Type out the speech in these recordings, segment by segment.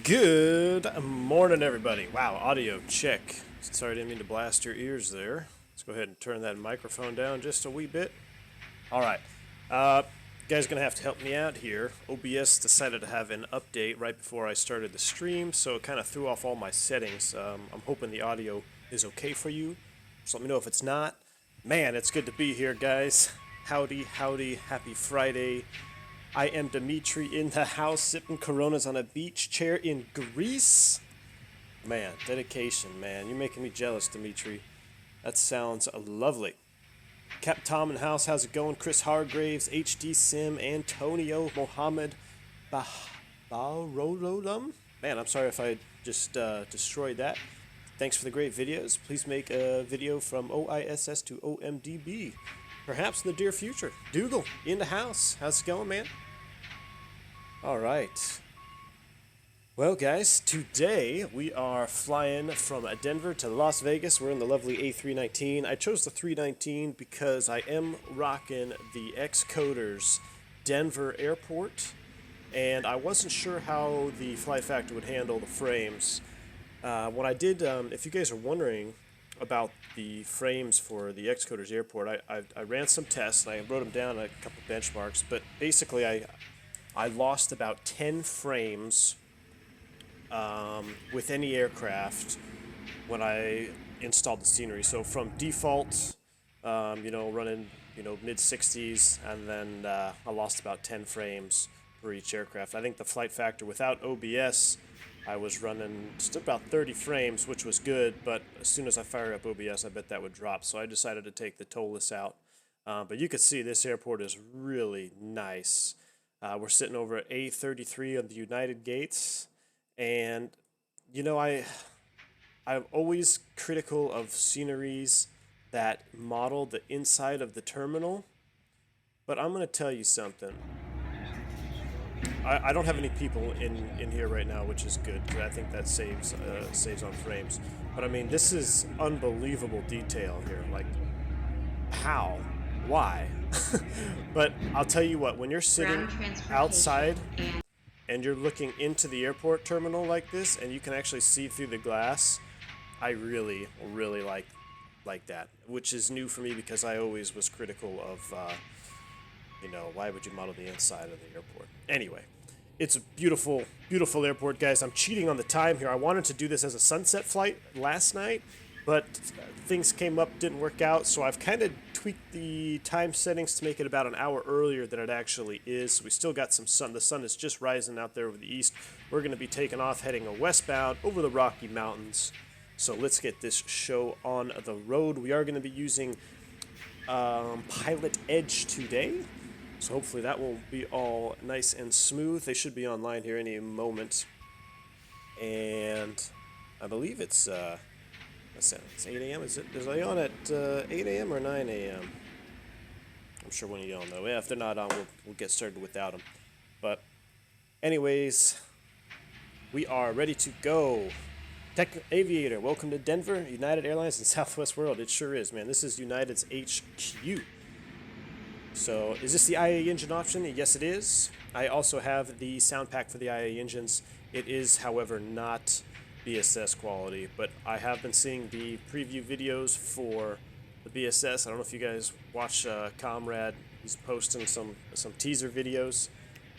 Good morning, everybody. Wow, audio check. Sorry, I didn't mean to blast your ears there. Let's go ahead and turn that microphone down just a wee bit. All right. You guys are going to have to help me out here. OBS decided to have an update right before I started the stream, so it kind of threw off all my settings. I'm hoping the audio is okay for you. Just let me know if it's not. Man, it's good to be here, guys. Howdy, howdy, happy Friday. I am Dimitri in the house, sipping Coronas on a beach chair in Greece. Man, dedication, man. You're making me jealous, Dimitri. That sounds lovely. Cap Tom in the house, how's it going? Chris Hargraves, HD Sim, Antonio, Mohammed, Barododum. Man, I'm sorry if I just destroyed that. Thanks for the great videos. Please make a video from OISS to OMDB. Perhaps in the dear future. Dougal, in the house. How's it going, man? Alright. Well, guys, today we are flying from Denver to Las Vegas. We're in the lovely A319. I chose the 319 because I am rocking the Xcoders Denver Airport, and I wasn't sure how the flight factor would handle the frames. When I did, if you guys are wondering about the frames for the Xcoders Airport, I ran some tests and I wrote them down, a couple benchmarks, but basically I lost about 10 frames with any aircraft when I installed the scenery. So from default, running, mid 60s, and then I lost about 10 frames for each aircraft. I think the flight factor without OBS, I was running just about 30 frames, which was good, but as soon as I fire up OBS, I bet that would drop. So I decided to take the ToLiss out. But you can see this airport is really nice. We're sitting over at A33 on the United gates, and I'm always critical of sceneries that model the inside of the terminal, but I'm going to tell you something. I don't have any people in here right now, which is good, because I think that saves on frames. But I mean, this is unbelievable detail here. Like, how? Why? But I'll tell you what, when you're sitting outside and you're looking into the airport terminal like this, and you can actually see through the glass, I really, really like that, which is new for me because I always was critical of, why would you model the inside of the airport? Anyway, it's a beautiful, beautiful airport, guys. I'm cheating on the time here. I wanted to do this as a sunset flight last night, but things came up, didn't work out, so I've kind of tweaked the time settings to make it about an hour earlier than it actually is. So we still got some sun. The sun is just rising out there over the east. We're going to be taking off, heading westbound over the Rocky Mountains. So let's get this show on the road. We are going to be using Pilot Edge today. So hopefully that will be all nice and smooth. They should be online here any moment. And I believe it's... It's 8 a.m. Is they on at 8 a.m. or 9 a.m.? I'm sure one of y'all know. Yeah, if they're not on, we'll get started without them. But anyways, we are ready to go. Tech Aviator, welcome to Denver, United Airlines and Southwest World. It sure is, man. This is United's HQ. So, is this the Iae Engine option? Yes, it is. I also have the sound pack for the Iae engines. It is, however, not BSS quality, but I have been seeing the preview videos for the BSS. I don't know if you guys watch Comrade. He's posting some teaser videos,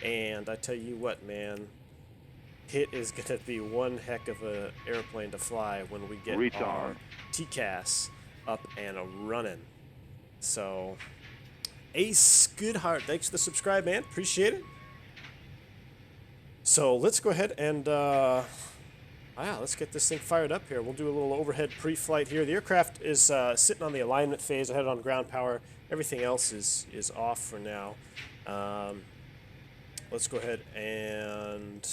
and I tell you what, man, it is going to be one heck of a airplane to fly when we get our TCAS up and running. So, Ace Goodheart, thanks for the subscribe, man. Appreciate it. So let's go ahead and let's get this thing fired up here. We'll do a little overhead pre-flight here. The aircraft is sitting on the alignment phase. I had it on ground power. Everything else is off for now. Let's go ahead and...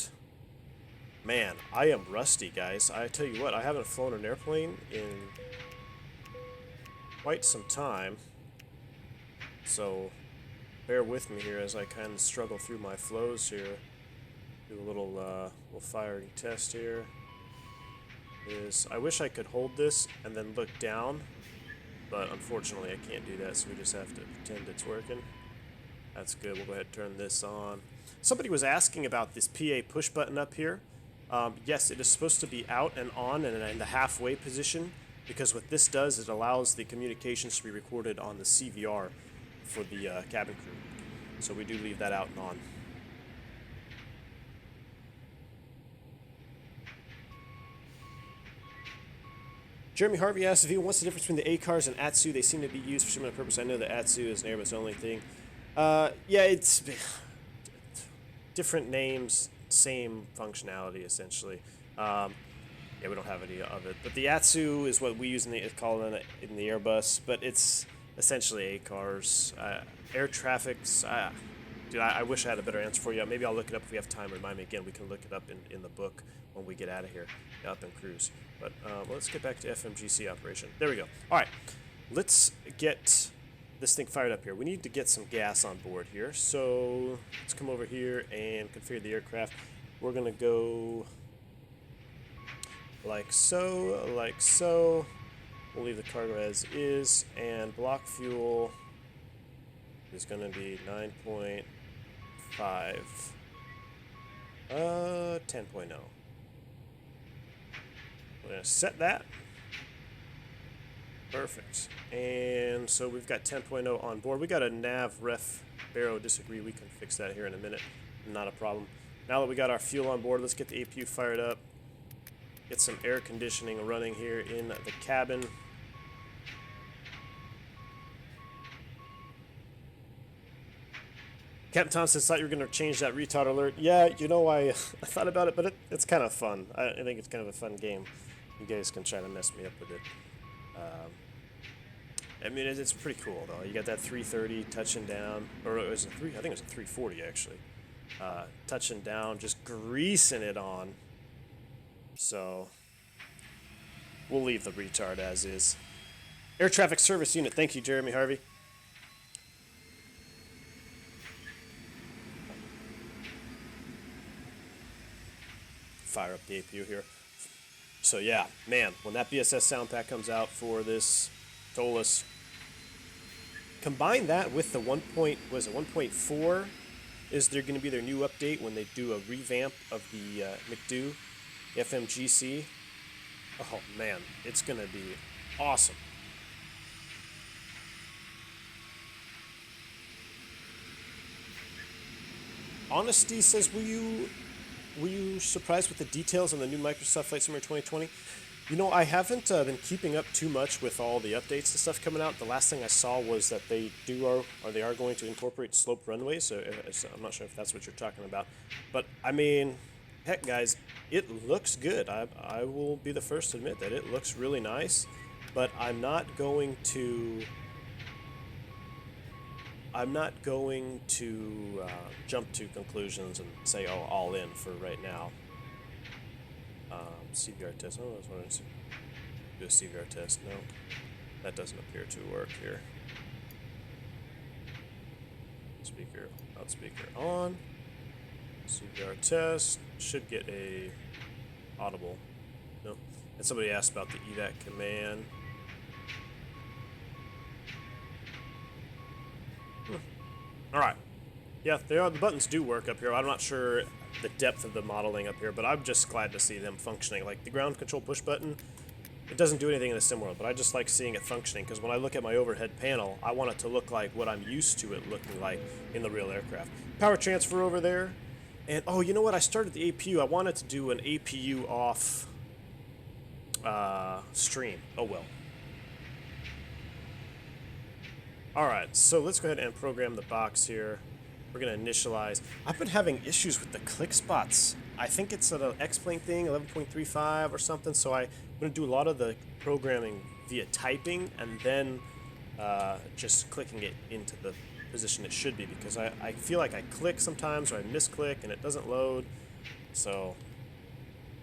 Man, I am rusty, guys. I tell you what, I haven't flown an airplane in quite some time. So bear with me here as I kind of struggle through my flows here. Do a little firing test here. I wish I could hold this and then look down, but unfortunately I can't do that, so we just have to pretend it's working. That's good. We'll go ahead and turn this on. Somebody was asking about this PA push button up here. Yes, it is supposed to be out and on and in the halfway position, because what this does is it allows the communications to be recorded on the CVR for the cabin crew. So we do leave that out and on. Jeremy Harvey asks if what's the difference between the A-cars and ATSU? They seem to be used for similar purpose. I know the ATSU is an Airbus only thing. Yeah, it's different names, same functionality essentially. Yeah, we don't have any of it. But the ATSU is what we use in the Airbus, but it's essentially A-cars. Air traffic's. Dude, I wish I had a better answer for you. Maybe I'll look it up if we have time. Remind me again. We can look it up in the book when we get out of here, up in cruise. But let's get back to FMGC operation. There we go. All right, let's get this thing fired up here. We need to get some gas on board here. So let's come over here and configure the aircraft. We're gonna go like so, like so. We'll leave the cargo as is, and block fuel is gonna be 9.5. 10.0. We're going to set that. Perfect. And so we've got 10.0 on board. We got a nav ref baro disagree. We can fix that here in a minute. Not a problem. Now that we got our fuel on board, let's get the APU fired up. Get some air conditioning running here in the cabin. Captain Thompson thought you were going to change that retard alert. Yeah, you know, I thought about it, but it's kind of fun. I think it's kind of a fun game. You guys can try to mess me up with it. I mean, it's pretty cool, though. You got that 330 touching down, or it was a 3. I think it was a 340 actually. Touching down, just greasing it on. So we'll leave the retard as is. Air traffic service unit. Thank you, Jeremy Harvey. Fire up the APU here. So yeah, man, when that BSS sound pack comes out for this ToLiss, combine that with the 1.4 is there going to be their new update when they do a revamp of the McDo FMGC. Oh man, it's going to be awesome. Honesty says, were you surprised with the details on the new Microsoft Flight Simulator 2020? You know, I haven't been keeping up too much with all the updates and stuff coming out. The last thing I saw was that they are going to incorporate sloped runways. So I'm not sure if that's what you're talking about. But, I mean, heck, guys, it looks good. I will be the first to admit that it looks really nice. But I'm not going to jump to conclusions and say, oh, all in for right now. CVR test. Oh, I was wondering to do a CVR test. No, that doesn't appear to work here. Speaker, loudspeaker on. CVR test. Should get a audible. No. And somebody asked about the evac command. All right. Yeah, the buttons do work up here. I'm not sure the depth of the modeling up here, but I'm just glad to see them functioning. Like the ground control push button, it doesn't do anything in the sim world, but I just like seeing it functioning because when I look at my overhead panel, I want it to look like what I'm used to it looking like in the real aircraft. Power transfer over there. And, oh, you know what? I started the APU. I wanted to do an APU off stream. Oh, well. All right, so let's go ahead and program the box here. We're going to initialize. I've been having issues with the click spots. I think it's an X-Plane thing, 11.35 or something, so I'm going to do a lot of the programming via typing and then just clicking it into the position it should be, because I feel like I click sometimes or I misclick and it doesn't load. So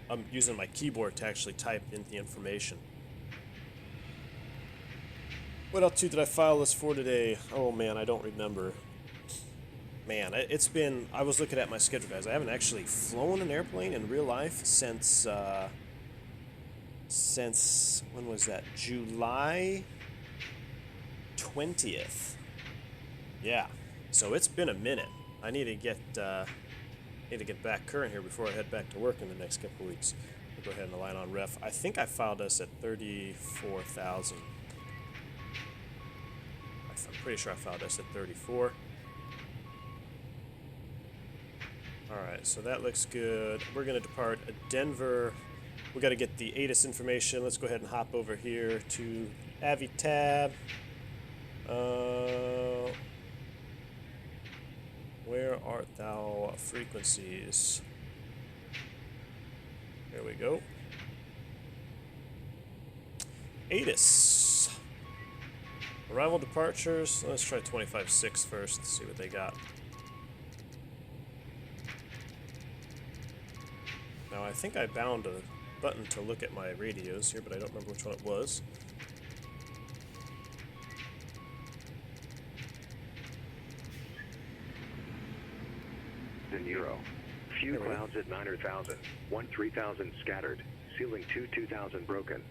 I'm using my keyboard to actually type in the information. What altitude did I file this for today? Oh man, I don't remember. Man, it's been, I was looking at my schedule, guys. I haven't actually flown an airplane in real life since when was that? July 20th. Yeah, so it's been a minute. I need to get Need to get back current here before I head back to work in the next couple weeks. We'll go ahead and align on ref. I think I filed us at 34,000. I'm pretty sure I filed us at 34. Alright, so that looks good. We're going to depart Denver. We got to get the ATIS information. Let's go ahead and hop over here to Avi tab. Where art thou frequencies? There we go. ATIS. Arrival departures. Let's try 25.6 first, see what they got. Now I think I bound a button to look at my radios here, but I don't remember which one it was. In Euro. Few clouds at 9,000. 13,000 scattered. Ceiling 2,000 broken.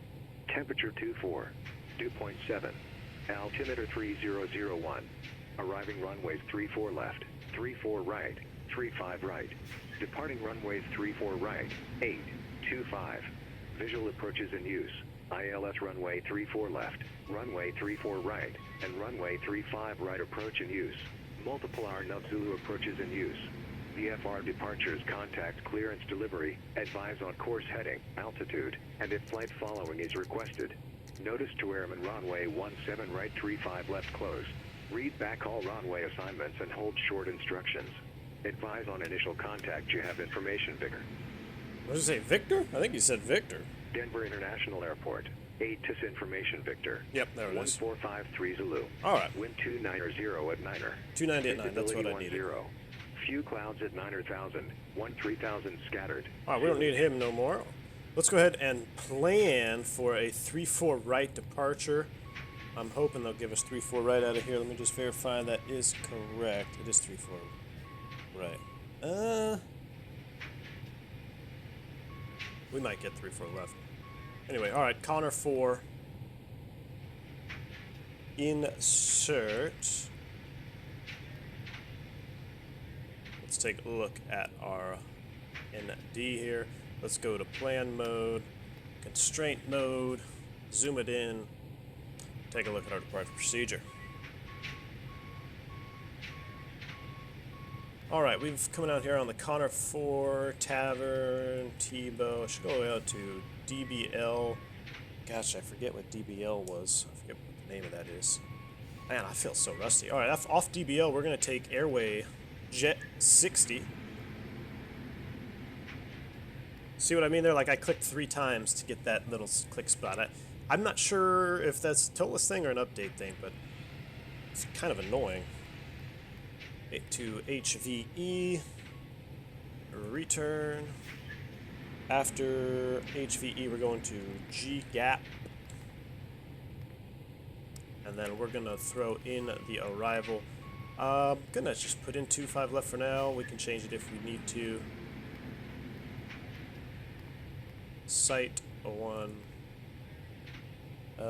Temperature 24. Dew point 7. Altimeter 3001. Arriving runways 34 left. 34 right. 35 right. Departing runways 34 right. 825. Visual approaches in use. ILS runway 34 left. Runway 34 right. And runway 35 right approach in use. Multiple R-Nub Zulu approaches in use. VFR departures, contact clearance delivery, advise on course heading, altitude, and if flight following is requested. Notice to airman runway 17 right 35 left closed. Read back all runway assignments and hold short instructions. Advise on initial contact, you have information, Victor. What did you say, Victor? I think you said Victor. Denver International Airport. ATIS information, Victor. Yep, there it is. 1453 Zulu. Alright. Wind 290 at Niner. 290 at 9, that's what I needed. 10. Few clouds at 9,000. 13,000 scattered. Alright, we don't need him no more. Let's go ahead and plan for a 3-4 right departure. I'm hoping they'll give us 3-4 right out of here. Let me just verify that is correct. It is 3-4 right. We might get 3-4 left. Anyway, alright, Connor 4. Insert. Let's take a look at our ND here. Let's go to plan mode, constraint mode, zoom it in, take a look at our departure procedure. Alright, we've coming out here on the Connor 4, Tavern, Tebow. I should go out to DBL. Gosh, I forget what DBL was. I forget what the name of that is. Man, I feel so rusty. Alright, off DBL, we're going to take Airway Jet 60. See what I mean there? Like, I clicked 3 times to get that little click spot. I'm not sure if that's a ToLiss thing or an update thing, but it's kind of annoying. To HVE, return. After HVE, we're going to G-gap. And then we're going to throw in the arrival. I'm going to just put in 25 left for now. We can change it if we need to. Site 1. I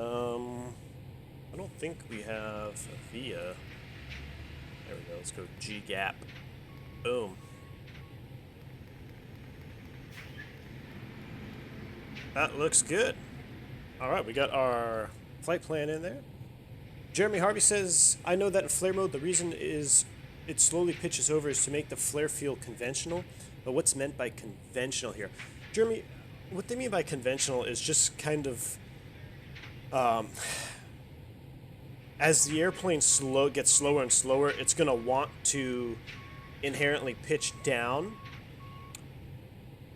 don't think we have a VIA. There we go. Let's go G-gap. Boom. That looks good. Alright, we got our flight plan in there. Jeremy Harvey says, I know that in flare mode, the reason is it slowly pitches over is to make the flare feel conventional. But what's meant by conventional here? Jeremy, what they mean by conventional is just kind of... as the airplane gets slower and slower, it's going to want to inherently pitch down.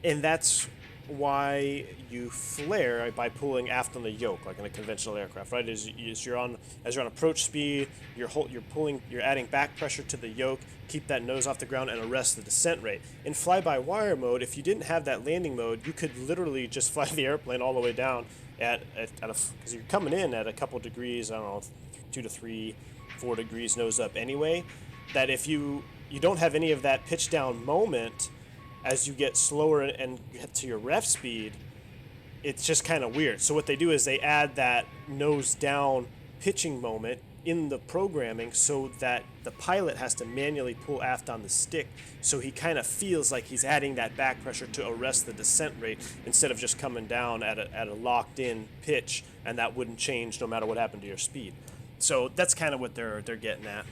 And that's why you flare by pulling aft on the yoke, like in a conventional aircraft, right? As you're on approach speed, you're adding back pressure to the yoke, keep that nose off the ground, and arrest the descent rate. In fly-by-wire mode, if you didn't have that landing mode, you could literally just fly the airplane all the way down because you're coming in at a couple degrees, I don't know, 2 to 3, 4 degrees nose up anyway. That if you don't have any of that pitch down moment as you get slower and get to your ref speed, it's just kind of weird. So what they do is they add that nose down pitching moment in the programming so that the pilot has to manually pull aft on the stick, so he kind of feels like he's adding that back pressure to arrest the descent rate instead of just coming down at a locked in pitch, and that wouldn't change no matter what happened to your speed. So that's kind of what they're getting at.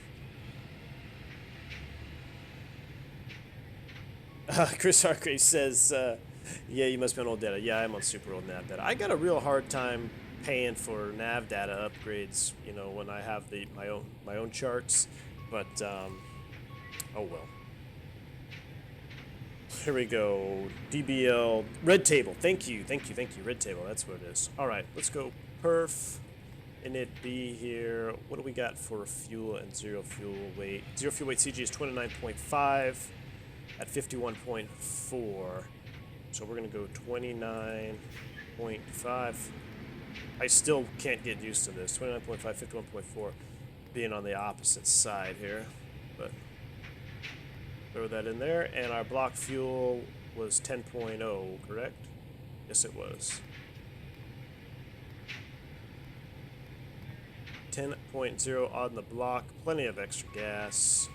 Chris Hargrave says, yeah, you must be on old data. Yeah, I'm on super old nav data. I got a real hard time paying for nav data upgrades, you know, when I have my own charts, but oh well. Here we go. DBL red table. Thank you, red table. That's what it is. All right, let's go perf init B here. What do we got for fuel and zero fuel weight? Zero fuel weight CG is 29.5 at 51.4. So we're gonna go 29.5. I still can't get used to this. 29.5, 51.4 being on the opposite side here, but throw that in there. And our block fuel was 10.0, correct? Yes, it was. 10.0 on the block. Plenty of extra gas.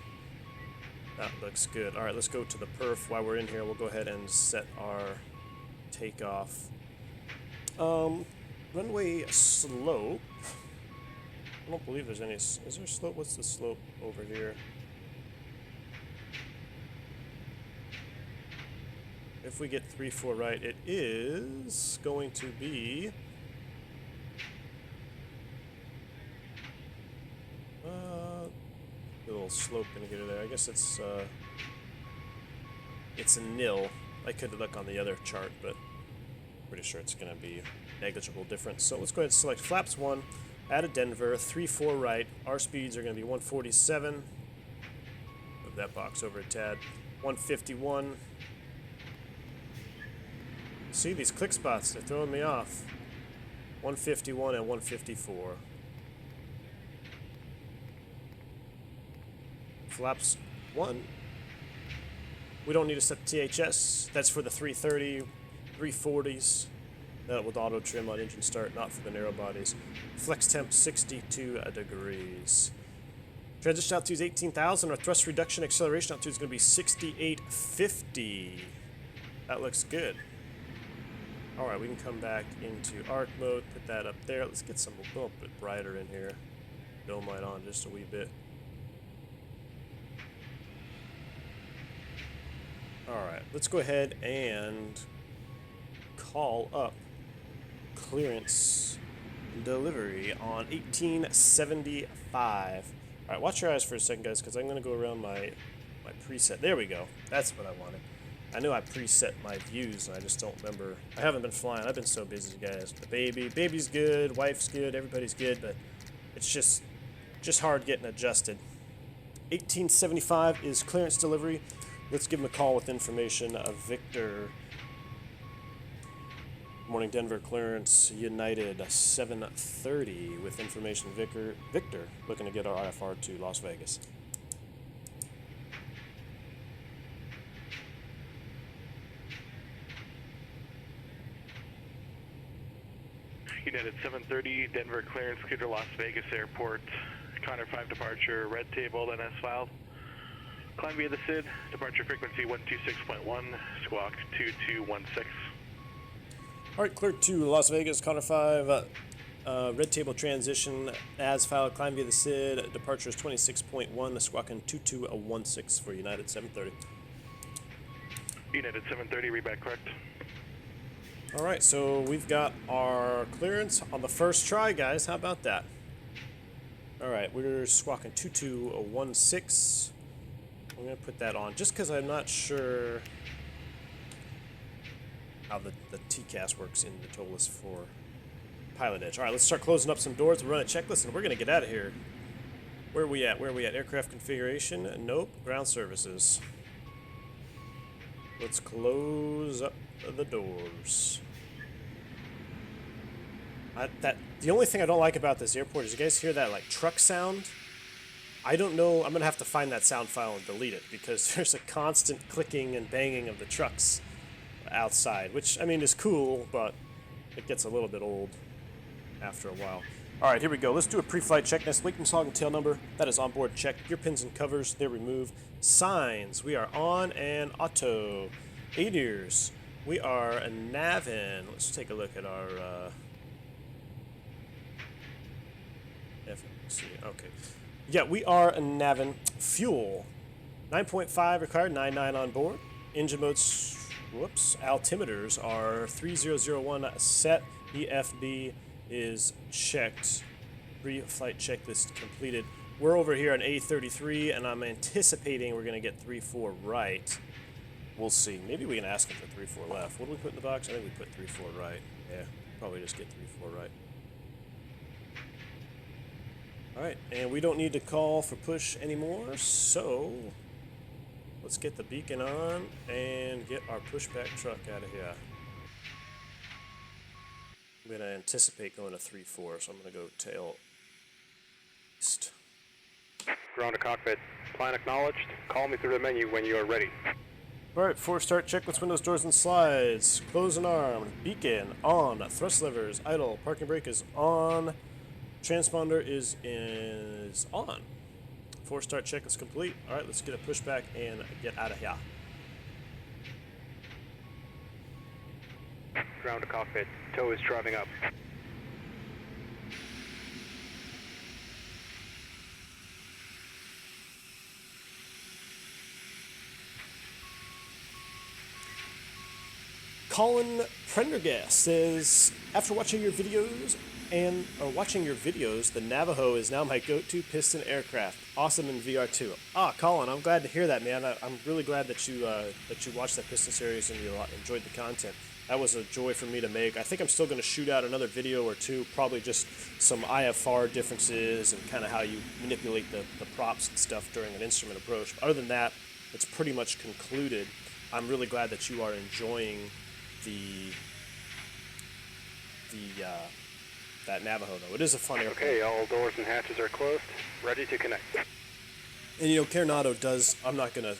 That looks good. All right, let's go to the perf. While we're in here, we'll go ahead and set our takeoff. Runway slope. I don't believe there's any. Is there a slope? What's the slope over here? If we get 3-4 right, it is going to be a little slope indicator there. I guess it's a nil. I could look on the other chart, but pretty sure it's going to be negligible difference. So let's go ahead and select flaps 1, add a Denver, 3-4 right. Our speeds are going to be 147. Move that box over a tad. 151. See these click spots, they're throwing me off. 151 and 154. Flaps 1. We don't need to set the THS. That's for the 330, 340s. With auto trim on engine start, not for the narrow bodies. Flex temp 62 degrees. Transition altitude is 18,000. Our thrust reduction acceleration altitude is going to be 6850. That looks good. All right, we can come back into arc mode, put that up there. Let's get some a little bit brighter in here. Dome light on just a wee bit. All right, let's go ahead and call up clearance delivery on 1875. All right, watch your eyes for a second, guys, because I'm going to go around my preset. There we go. That's what I wanted. I knew I preset my views, and I just don't remember. I haven't been flying. I've been so busy, guys. The baby's good, wife's good, everybody's good, but it's just hard getting adjusted. 1875 is clearance delivery. Let's give him a call with information of Victor. Morning, Denver clearance, United 730 with information Victor looking to get our IFR to Las Vegas. United 730, Denver clearance, clear to Las Vegas Airport. Connor 5 departure, red table, NS filed. Climb via the SID, departure frequency 126.1, squawk 2216. All right, clear to Las Vegas, Connor 5, red table transition, as filed, climb via the SID, departure is 26.1, squawking 2216 for United 730. United 730, read back correct. All right, so we've got our clearance on the first try, guys. How about that? All right, we're squawking 2216. I'm going to put that on just because I'm not sure how the TCAS works in the ToLiss for Pilot Edge. All right, let's start closing up some doors. We'll run a checklist, and we're going to get out of here. Where are we at? Aircraft configuration? Nope. Ground services. Let's close up the doors. The only thing I don't like about this airport is you guys hear that like truck sound? I don't know. I'm going to have to find that sound file and delete it because there's a constant clicking and banging of the trucks outside, which, I mean, is cool, but it gets a little bit old after a while. All right, here we go. Let's do a pre-flight checklist. Wake and hog and tail number. That is on board check. Gear pins and covers, they're removed. Signs, we are on and auto. ADIRS, we are a navin. Let's take a look at our okay. Yeah, we are a navin. Fuel, 9.5 required, 9.9 on board. Engine modes, altimeters are 3001 set. EFB is checked. Pre-flight checklist completed. We're over here on A33, and I'm anticipating we're going to get 3-4 right. We'll see. Maybe we can ask him for 3-4 left. What did we put in the box? I think we put 3-4 right. Yeah, probably just get 3-4 right. Alright, and we don't need to call for push anymore, so let's get the beacon on and get our pushback truck out of here. I'm going to anticipate going to 3-4, so I'm going to go tail east. Ground to cockpit. Plan acknowledged. Call me through the menu when you are ready. Alright, 4-start checklist, windows, doors, and slides. Close and arm. Beacon on. Thrust levers idle. Parking brake is on. Transponder is on. 4-start checklist complete. Alright, let's get a pushback and get out of here. Ground to cockpit. Tow is driving up. Colin Prendergast says, after watching your videos, the Navajo is now my go-to piston aircraft. Awesome in VR2. Ah, Colin, I'm glad to hear that, man. I'm really glad that you watched that piston series and you enjoyed the content. That was a joy for me to make. I think I'm still going to shoot out another video or two, probably just some IFR differences and kind of how you manipulate the props and stuff during an instrument approach. But other than that, it's pretty much concluded. I'm really glad that you are enjoying that Navajo, though. It is a fun airplane. Okay, all doors and hatches are closed. Ready to connect. And you know, Coronado does, I'm not going to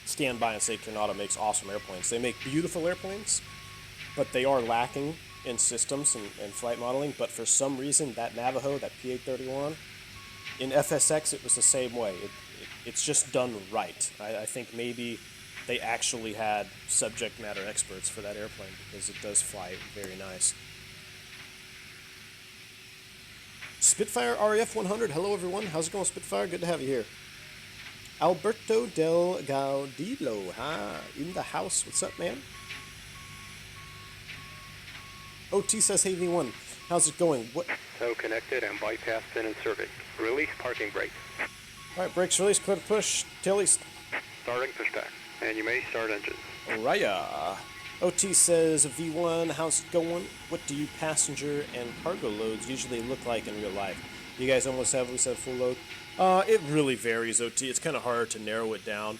stand by and say Coronado makes awesome airplanes. They make beautiful airplanes, but they are lacking in systems and flight modeling. But for some reason, that Navajo, that P-831, in FSX, it was the same way. It's just done right. I think maybe they actually had subject matter experts for that airplane because it does fly very nice. Spitfire RAF 100. Hello, everyone. How's it going, Spitfire? Good to have you here. Alberto Del Gaudillo, in the house. What's up, man? OT says, hey, V1. How's it going? What? Tow connected and bypass pin inserted. Release parking brake. All right, brakes released. Clear to push. Tail east. Starting pushback. And you may start engine. Alright. OT says, V1, how's it going? What do you passenger and cargo loads usually look like in real life? You guys almost have full load? It really varies, OT. It's kind of hard to narrow it down.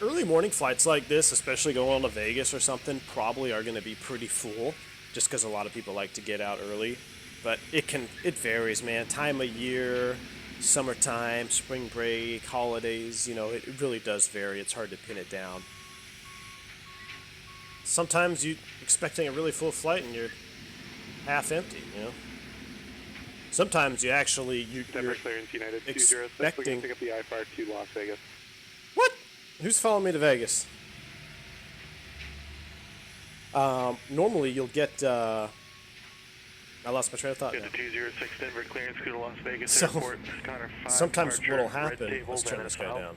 Early morning flights like this, especially going to Vegas or something, probably are going to be pretty full, just because a lot of people like to get out early. But it varies, man. Time of year, summertime, spring break, holidays, you know, it really does vary. It's hard to pin it down. Sometimes you're expecting a really full flight and you're half empty, you know. Sometimes you actually, you're clearance United expecting... pick up the I-5 to Las Vegas. What? Who's following me to Vegas? Normally you'll get, I lost my train of thought now. Get the 206 Denver clearance to Las Vegas Airport. Sometimes what'll happen, let's turn this guy down.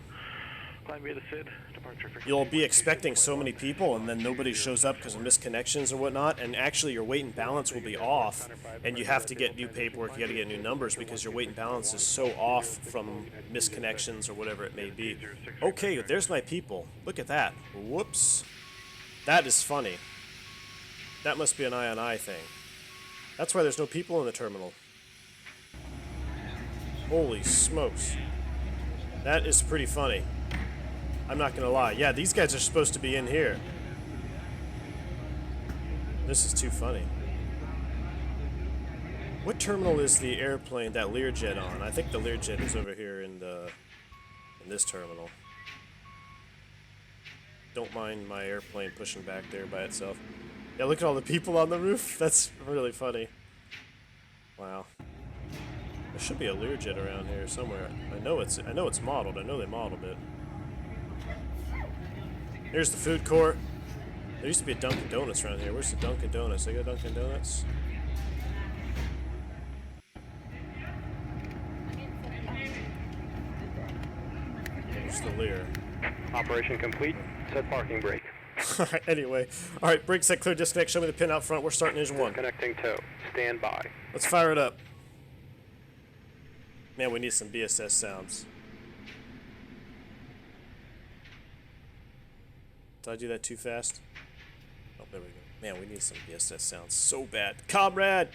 You'll be expecting so many people and then nobody shows up because of misconnections or whatnot, and actually your weight and balance will be off and you have to get new paperwork, you got to get new numbers because your weight and balance is so off from misconnections or whatever it may be. Okay, there's my people. Look at that. Whoops. That is funny. That must be an eye-on-eye thing. That's why there's no people in the terminal. Holy smokes. That is pretty funny. I'm not gonna lie. Yeah, these guys are supposed to be in here. This is too funny. What terminal is the airplane, that Learjet, on? I think the Learjet is over here in this terminal. Don't mind my airplane pushing back there by itself. Yeah, look at all the people on the roof. That's really funny. Wow. There should be a Learjet around here somewhere. I know it's modeled. I know they modeled it. Here's the food court. There used to be a Dunkin' Donuts around here. Where's the Dunkin' Donuts? They got Dunkin' Donuts? There's the Lear. Operation complete. Set parking brake. Alright, anyway. Alright, brake set clear, disconnect. Show me the pin out front. We're starting engine 1. Connecting tow. Stand by. Let's fire it up. Man, we need some BSS sounds. Did I do that too fast? Oh, there we go. Man, we need some BSS sounds so bad. Comrade!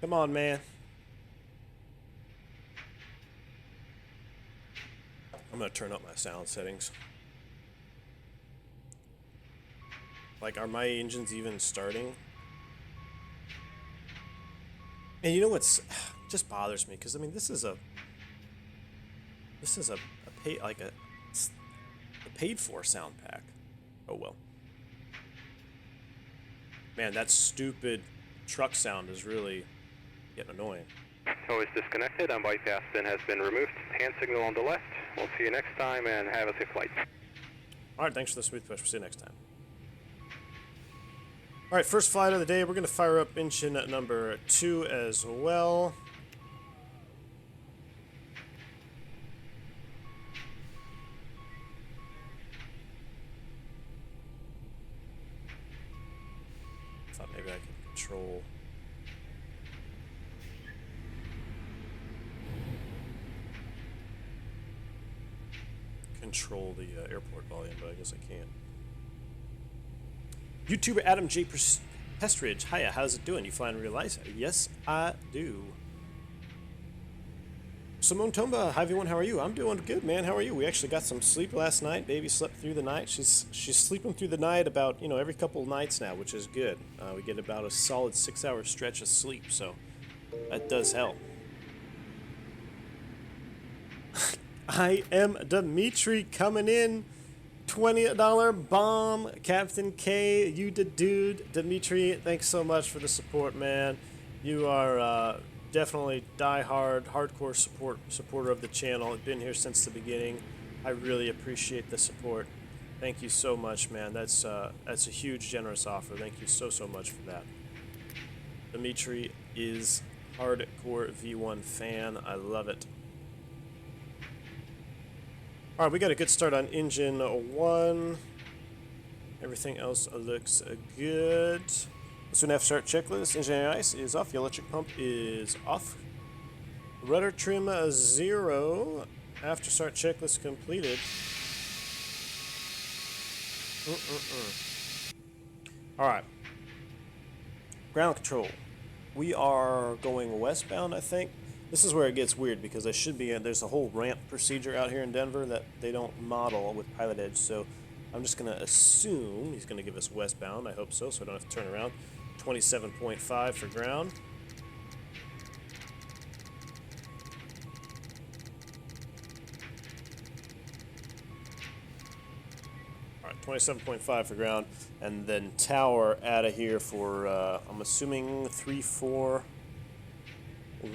Come on, man. I'm gonna turn up my sound settings. Like, are my engines even starting? And you know what's just bothers me, because I mean this is a paid for sound pack. Oh well. Man, that stupid truck sound is really getting annoying. Tow is disconnected and bypass pin has been removed. Hand signal on the left. We'll see you next time and have a safe flight. Alright, thanks for the smooth push. We'll see you next time. Alright, first flight of the day. We're going to fire up engine number 2 as well. Thought maybe I could control the airport volume, but I guess I can't. YouTuber Adam J. Pestridge. Hiya, how's it doing? You fly in real life? Yes, I do. Simone Tomba, hi everyone, how are you? I'm doing good, man. How are you? We actually got some sleep last night. Baby slept through the night. She's sleeping through the night about, every couple of nights now, which is good. We get about a solid 6-hour stretch of sleep, so that does help. IMDimitri coming in. $20 bomb, Captain K, you the dude. Dimitri, thanks so much for the support, man. You are definitely die-hard, hardcore supporter of the channel. I've been here since the beginning. I really appreciate the support. Thank you so much, man. That's a huge, generous offer. Thank you so much for that. Dimitri is hardcore V1 fan. I love it. Alright, we got a good start on engine 1. Everything else looks good. Soon after start checklist, engine ice is off, the electric pump is off. Rudder trim 0. After start checklist completed. Alright. Ground control. We are going westbound, I think. This is where it gets weird because I should be in. There's a whole ramp procedure out here in Denver that they don't model with Pilot Edge, so I'm just going to assume he's going to give us westbound. I hope so I don't have to turn around. 27.5 for ground. Alright, 27.5 for ground, and then tower out of here for, I'm assuming 3-4.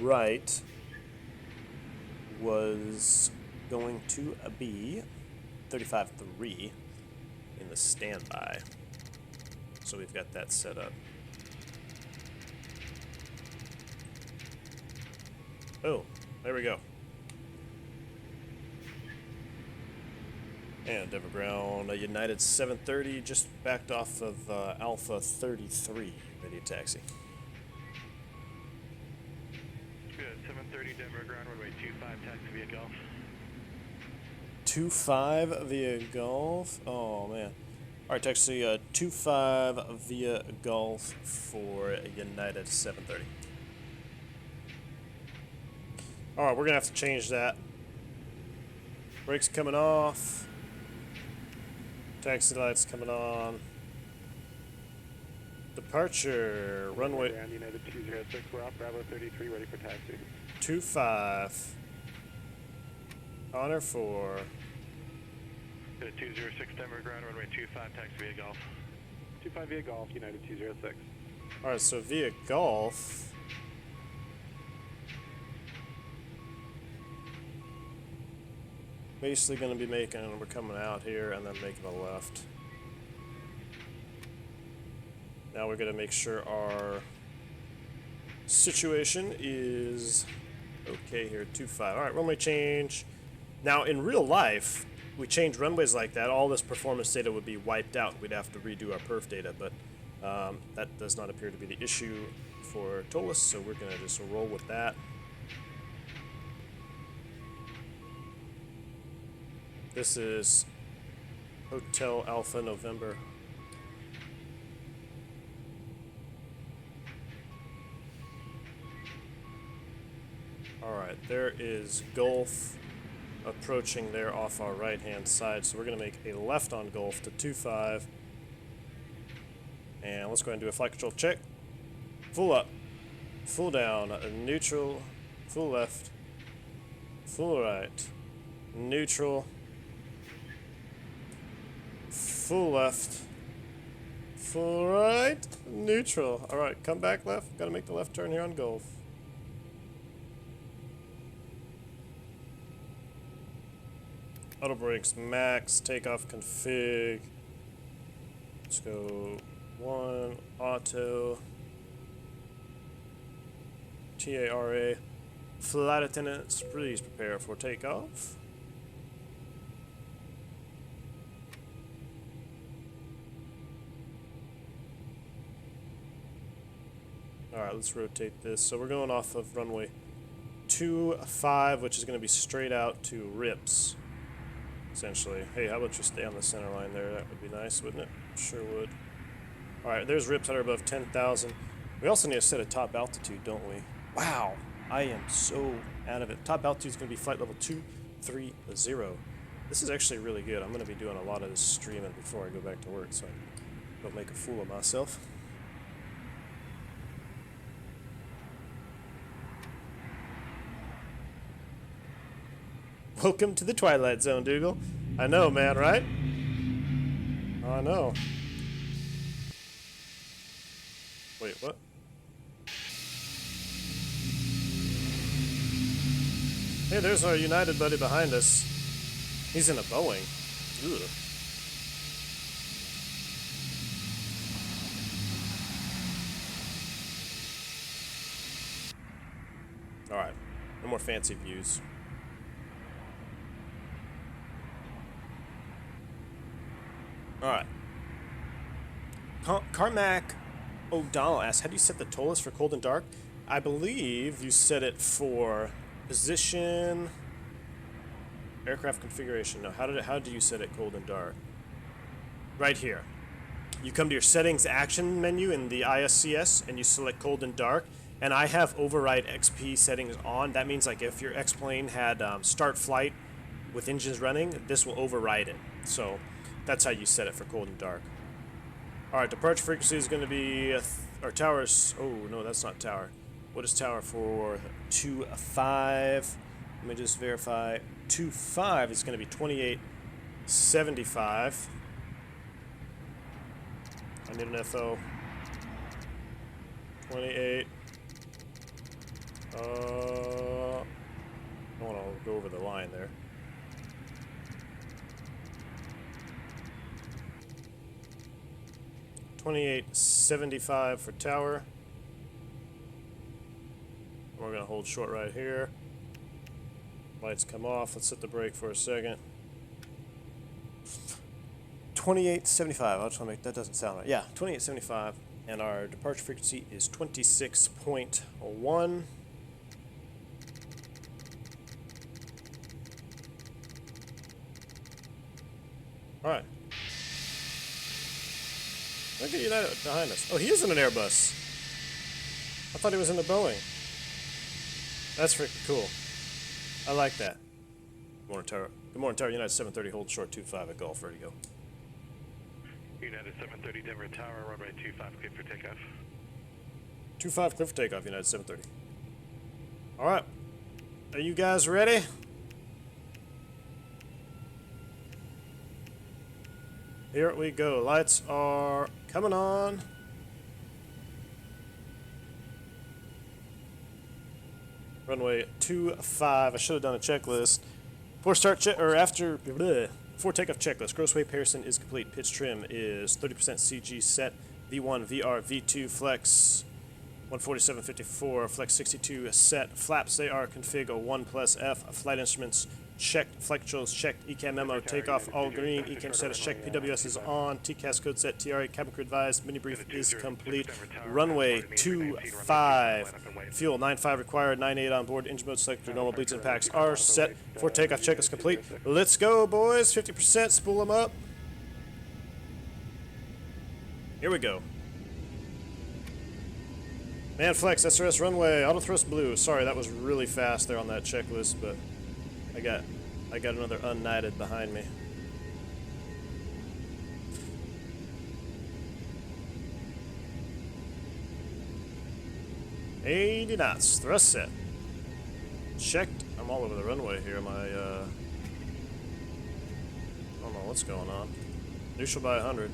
Right was going to be 35.3 in the standby. So we've got that set up. Oh, there we go. And Denver ground, United 730 just backed off of Alpha 33, ready to taxi. 730 Denver ground runway 25 taxi via Golf. 25 via Golf. Oh man. Alright, taxi 25 via Golf for United 730. Alright, we're gonna have to change that. Brakes coming off. Taxi lights coming on. Departure, runway. Ground United 206, we're off Bravo 33, ready for taxi. 25. Honor 4. 206 Denver ground runway 25 taxi via Golf. 25 via Golf, United 206. Alright, so via Golf. basically going to be making, we're coming out here and then making a left. Now we're going to make sure our situation is okay here, 25. All right, runway change. Now in real life, we change runways like that, all this performance data would be wiped out. We'd have to redo our perf data, but that does not appear to be the issue for ToLiss, so we're going to just roll with that. This is Hotel Alpha November. Alright, there is Gulf approaching there off our right hand side, so we're going to make a left on Gulf to 25. And let's go ahead and do a flight control check. Full up, full down, neutral, full left, full right, neutral, full left, full right, neutral. Alright, come back left. Gotta make the left turn here on Gulf. Auto brakes max, takeoff config. Let's go 1, auto, TARA. Flight attendants, please prepare for takeoff. Alright, let's rotate this. So we're going off of runway 25, which is going to be straight out to Rips, essentially. Hey, how about you stay on the center line there? That would be nice, wouldn't it? Sure would. Alright, there's Rips that are above 10,000. We also need to set a top altitude, don't we? Wow, I am so out of it. Top altitude is going to be flight level 230. This is actually really good. I'm going to be doing a lot of this streaming before I go back to work, so I don't make a fool of myself. Welcome to the Twilight Zone, Dougal. I know, man, right? I know. Wait, what? Hey, there's our United buddy behind us. He's in a Boeing. Ugh. Alright, no more fancy views. Alright. Carmack O'Donnell asks, how do you set the ToLiss for cold and dark? I believe you set it for position, aircraft configuration. No, how do you set it cold and dark? Right here. You come to your settings action menu in the ISCS and you select cold and dark. And I have override XP settings on. That means like if your X-plane had start flight with engines running, this will override it. So that's how you set it for cold and dark. Alright, departure frequency is going to be, our tower is, oh no, that's not tower. What is tower for 25? Let me just verify. 25 is going to be 2875. I need an FO. 28. I want to go over the line there. $28.75 for tower. We're gonna hold short right here. Lights come off. Let's hit the brake for a second. $28.75. I just want to make that doesn't sound right. Yeah, $28.75, and our departure frequency is 26.1. All right. Look at United behind us. Oh, he is in an Airbus. I thought he was in the Boeing. That's freaking cool. I like that. Good morning, Tower. Good morning, Tower. United 730, hold short 25 at Gulf. Ready to go. United 730 Denver Tower, runway 25, clear for takeoff. 25, clear for takeoff, United 730. All right. Are you guys ready? Here we go. Lights are coming on. Runway 25. I should have done a checklist. Before start check or after before takeoff checklist, gross weight comparison is complete. Pitch trim is 30% CG set. V1, VR, V2 flex 147.54, flex 62 set. Flaps they are config 1+F. Flight instruments checked. Flight controls checked. ECAM memo takeoff all green. ECAM status checked. PWS is on. TCAS code set. TRA cabin crew advised. Mini brief is complete. Runway 25. Fuel 95 required. 98 on board. Engine mode selector. Normal bleeds and packs are set. For takeoff checklist complete. Let's go, boys. 50%. Spool them up. Here we go. Man flex, SRS runway, auto thrust blue. Sorry, that was really fast there on that checklist, but I got another unknighted behind me. $80 knots, thrust set. Checked. I'm all over the runway here. I don't know what's going on. Neutral by 100.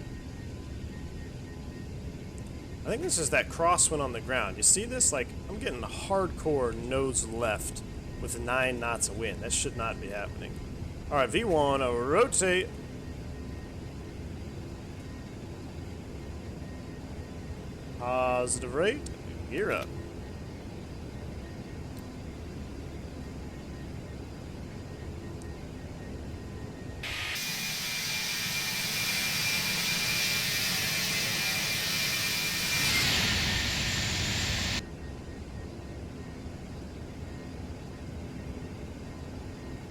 I think this is that crosswind on the ground. You see this? Like, I'm getting a hardcore nose left with 9 knots of wind. That should not be happening. Alright, V1, rotate. Positive rate. Gear up.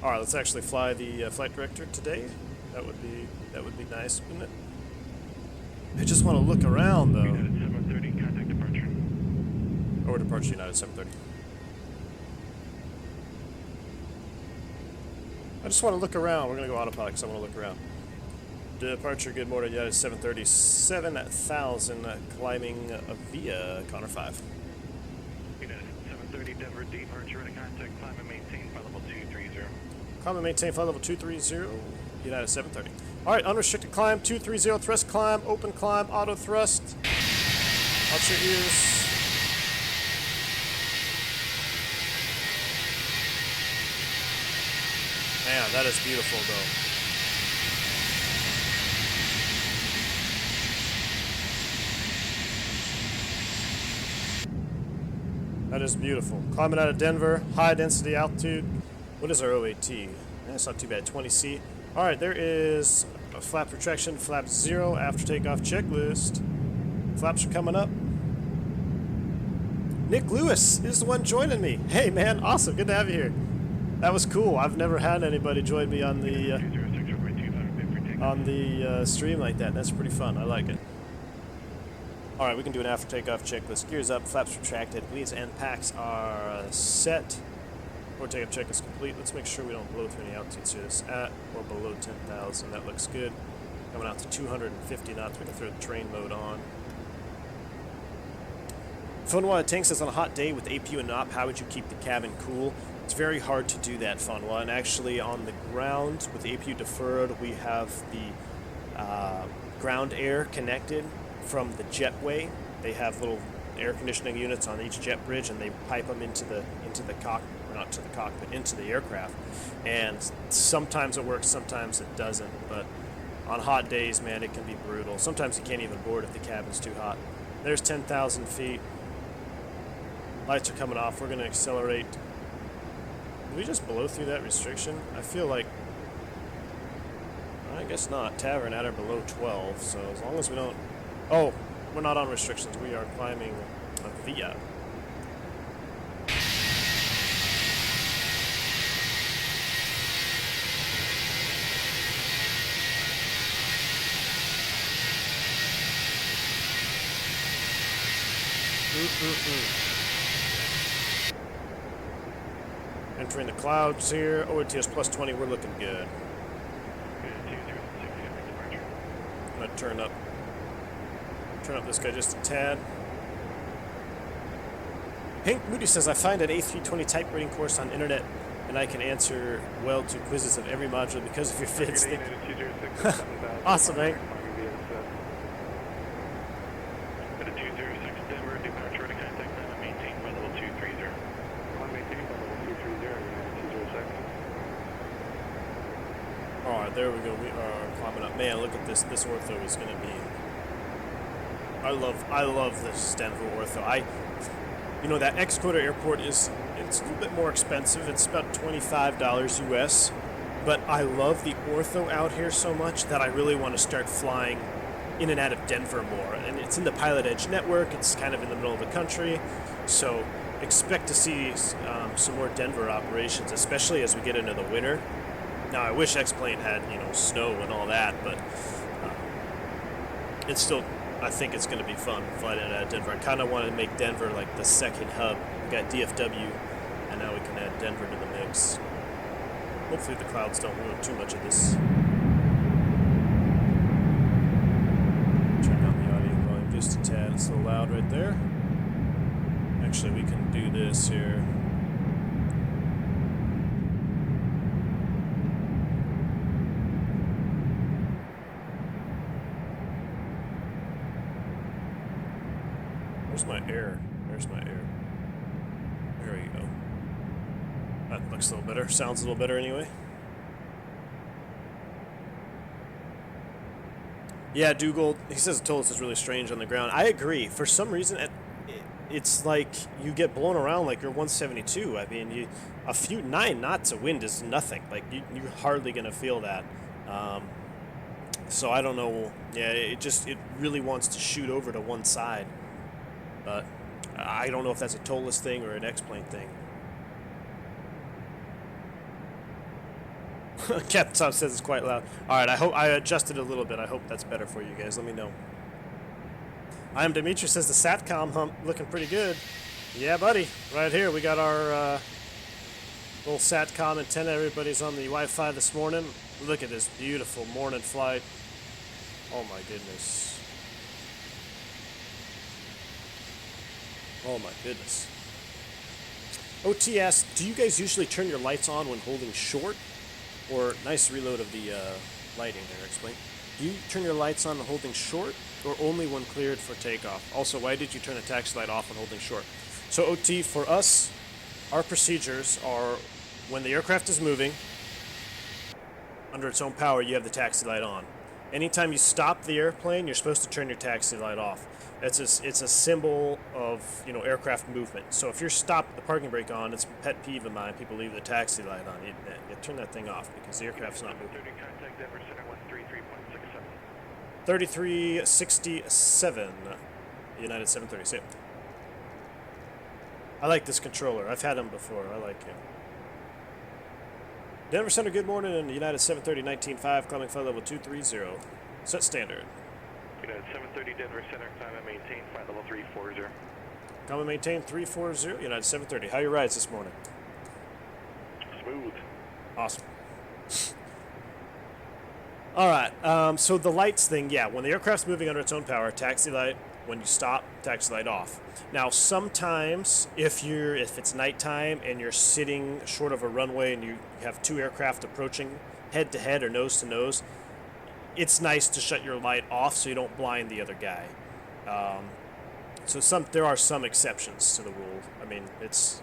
All right, let's actually fly the flight director today. That would be nice, wouldn't it? I just want to look around though. United 730, contact departure. Or departure United 730. I just want to look around. We're gonna go autopilot because I want to look around. Departure. Good morning, United 730, 7000, climbing via Connor 5. United 730, Denver departure, ready contact, climb and maintain flight level 230. Climb and maintain flight level 230, United 730. Alright, unrestricted climb, 230, thrust climb, open climb, auto thrust. Watch your ears. Man, that is beautiful though. That is beautiful. Climbing out of Denver, high density altitude. What is our OAT? That's not too bad, 20C. Alright, there is a flap retraction, flap 0 after takeoff checklist. Flaps are coming up. Nick Lewis is the one joining me. Hey man, awesome, good to have you here. That was cool. I've never had anybody join me on the stream like that. That's pretty fun. I like it. Alright, we can do an after takeoff checklist. Gears up, flaps retracted, wheels and packs are set. Before takeoff checklist complete. Let's make sure we don't blow through any altitudes here. This at or below 10,000. That looks good. Coming out to 250 knots. We can throw the train mode on. Funwa Tank says, on a hot day with APU and op, how would you keep the cabin cool? It's very hard to do that, Funwa. And actually on the ground with the APU deferred, we have the ground air connected from the jetway. They have little air conditioning units on each jet bridge, and they pipe them into the cockpit, not to the cockpit, into the aircraft. And sometimes it works, sometimes it doesn't. But on hot days, man, it can be brutal. Sometimes you can't even board if the cabin's too hot. There's 10,000 feet. Lights are coming off. We're going to accelerate. Did we just blow through that restriction? I feel like... I guess not. Tavern at or below 12, so as long as we don't... Oh, we're not on restrictions. We are climbing a via. Entering the clouds here. OATS plus 20. We're looking good. I'm going to turn up this guy just a tad. Hank Moody says, I find an A320 type rating course on internet, and I can answer well to quizzes of every module because of your fits. Awesome, Hank. there we go. We are climbing up. Man, look at this. This ortho is going to be. I love this Denver ortho. You know, that Exeter Airport it's a little bit more expensive. It's about $25 US. But I love the ortho out here so much that I really want to start flying in and out of Denver more. And it's in the Pilot Edge network. It's kind of in the middle of the country. So expect to see some more Denver operations, especially as we get into the winter. Now, I wish X-Plane had, you know, snow and all that, but it's still, I think it's going to be fun flying out of Denver. I kind of want to make Denver like the second hub. We got DFW, and now we can add Denver to the mix. Hopefully the clouds don't ruin too much of this. Turn down the audio volume just a tad. It's a little loud right there. Actually, we can do this here. Where's my air? There's my air. There we go. That looks a little better. Sounds a little better anyway. Yeah, Dougal, he says ToLiss is really strange on the ground. I agree. For some reason, it's like you get blown around like you're 172. I mean, a few 9 knots of wind is nothing. Like, you're hardly going to feel that. So I don't know. Yeah, it really wants to shoot over to one side. But I don't know if that's a ToLiss thing or an X-Plane thing. Captain Tom says it's quite loud. Alright, I adjusted it a little bit. I hope that's better for you guys. Let me know. IMDimitri says the SATCOM hump looking pretty good. Yeah, buddy. Right here, we got our little SATCOM antenna. Everybody's on the Wi-Fi this morning. Look at this beautiful morning flight. Oh my goodness. Oh my goodness. OT asks, do you guys usually turn your lights on when holding short? Or, nice reload of the lighting there, explain. Do you turn your lights on when holding short, or only when cleared for takeoff? Also, why did you turn the taxi light off when holding short? So, OT, for us, our procedures are when the aircraft is moving, under its own power, you have the taxi light on. Anytime you stop the airplane, you're supposed to turn your taxi light off. It's a symbol of, you know, aircraft movement. So if you're stopped, the parking brake on, it's a pet peeve of mine. People leave the taxi light on. You turn that thing off because the aircraft's not moving. Contact Denver Center 133.67. 3367, United 730. I like this controller. I've had him before. I like him. Denver Center, good morning, and United 730-19.5, climbing flight level 230. Set standard. United 730 Denver Center, climb and maintain flight level 340. Climb and maintain 340, United 730. How are your rides this morning? Smooth. Awesome. Alright, so the lights thing, yeah, when the aircraft's moving under its own power, taxi light. When you stop, taxi light off. Now, sometimes if it's nighttime and you're sitting short of a runway and you have two aircraft approaching head to head or nose to nose, it's nice to shut your light off so you don't blind the other guy. So there are some exceptions to the rule. I mean, it's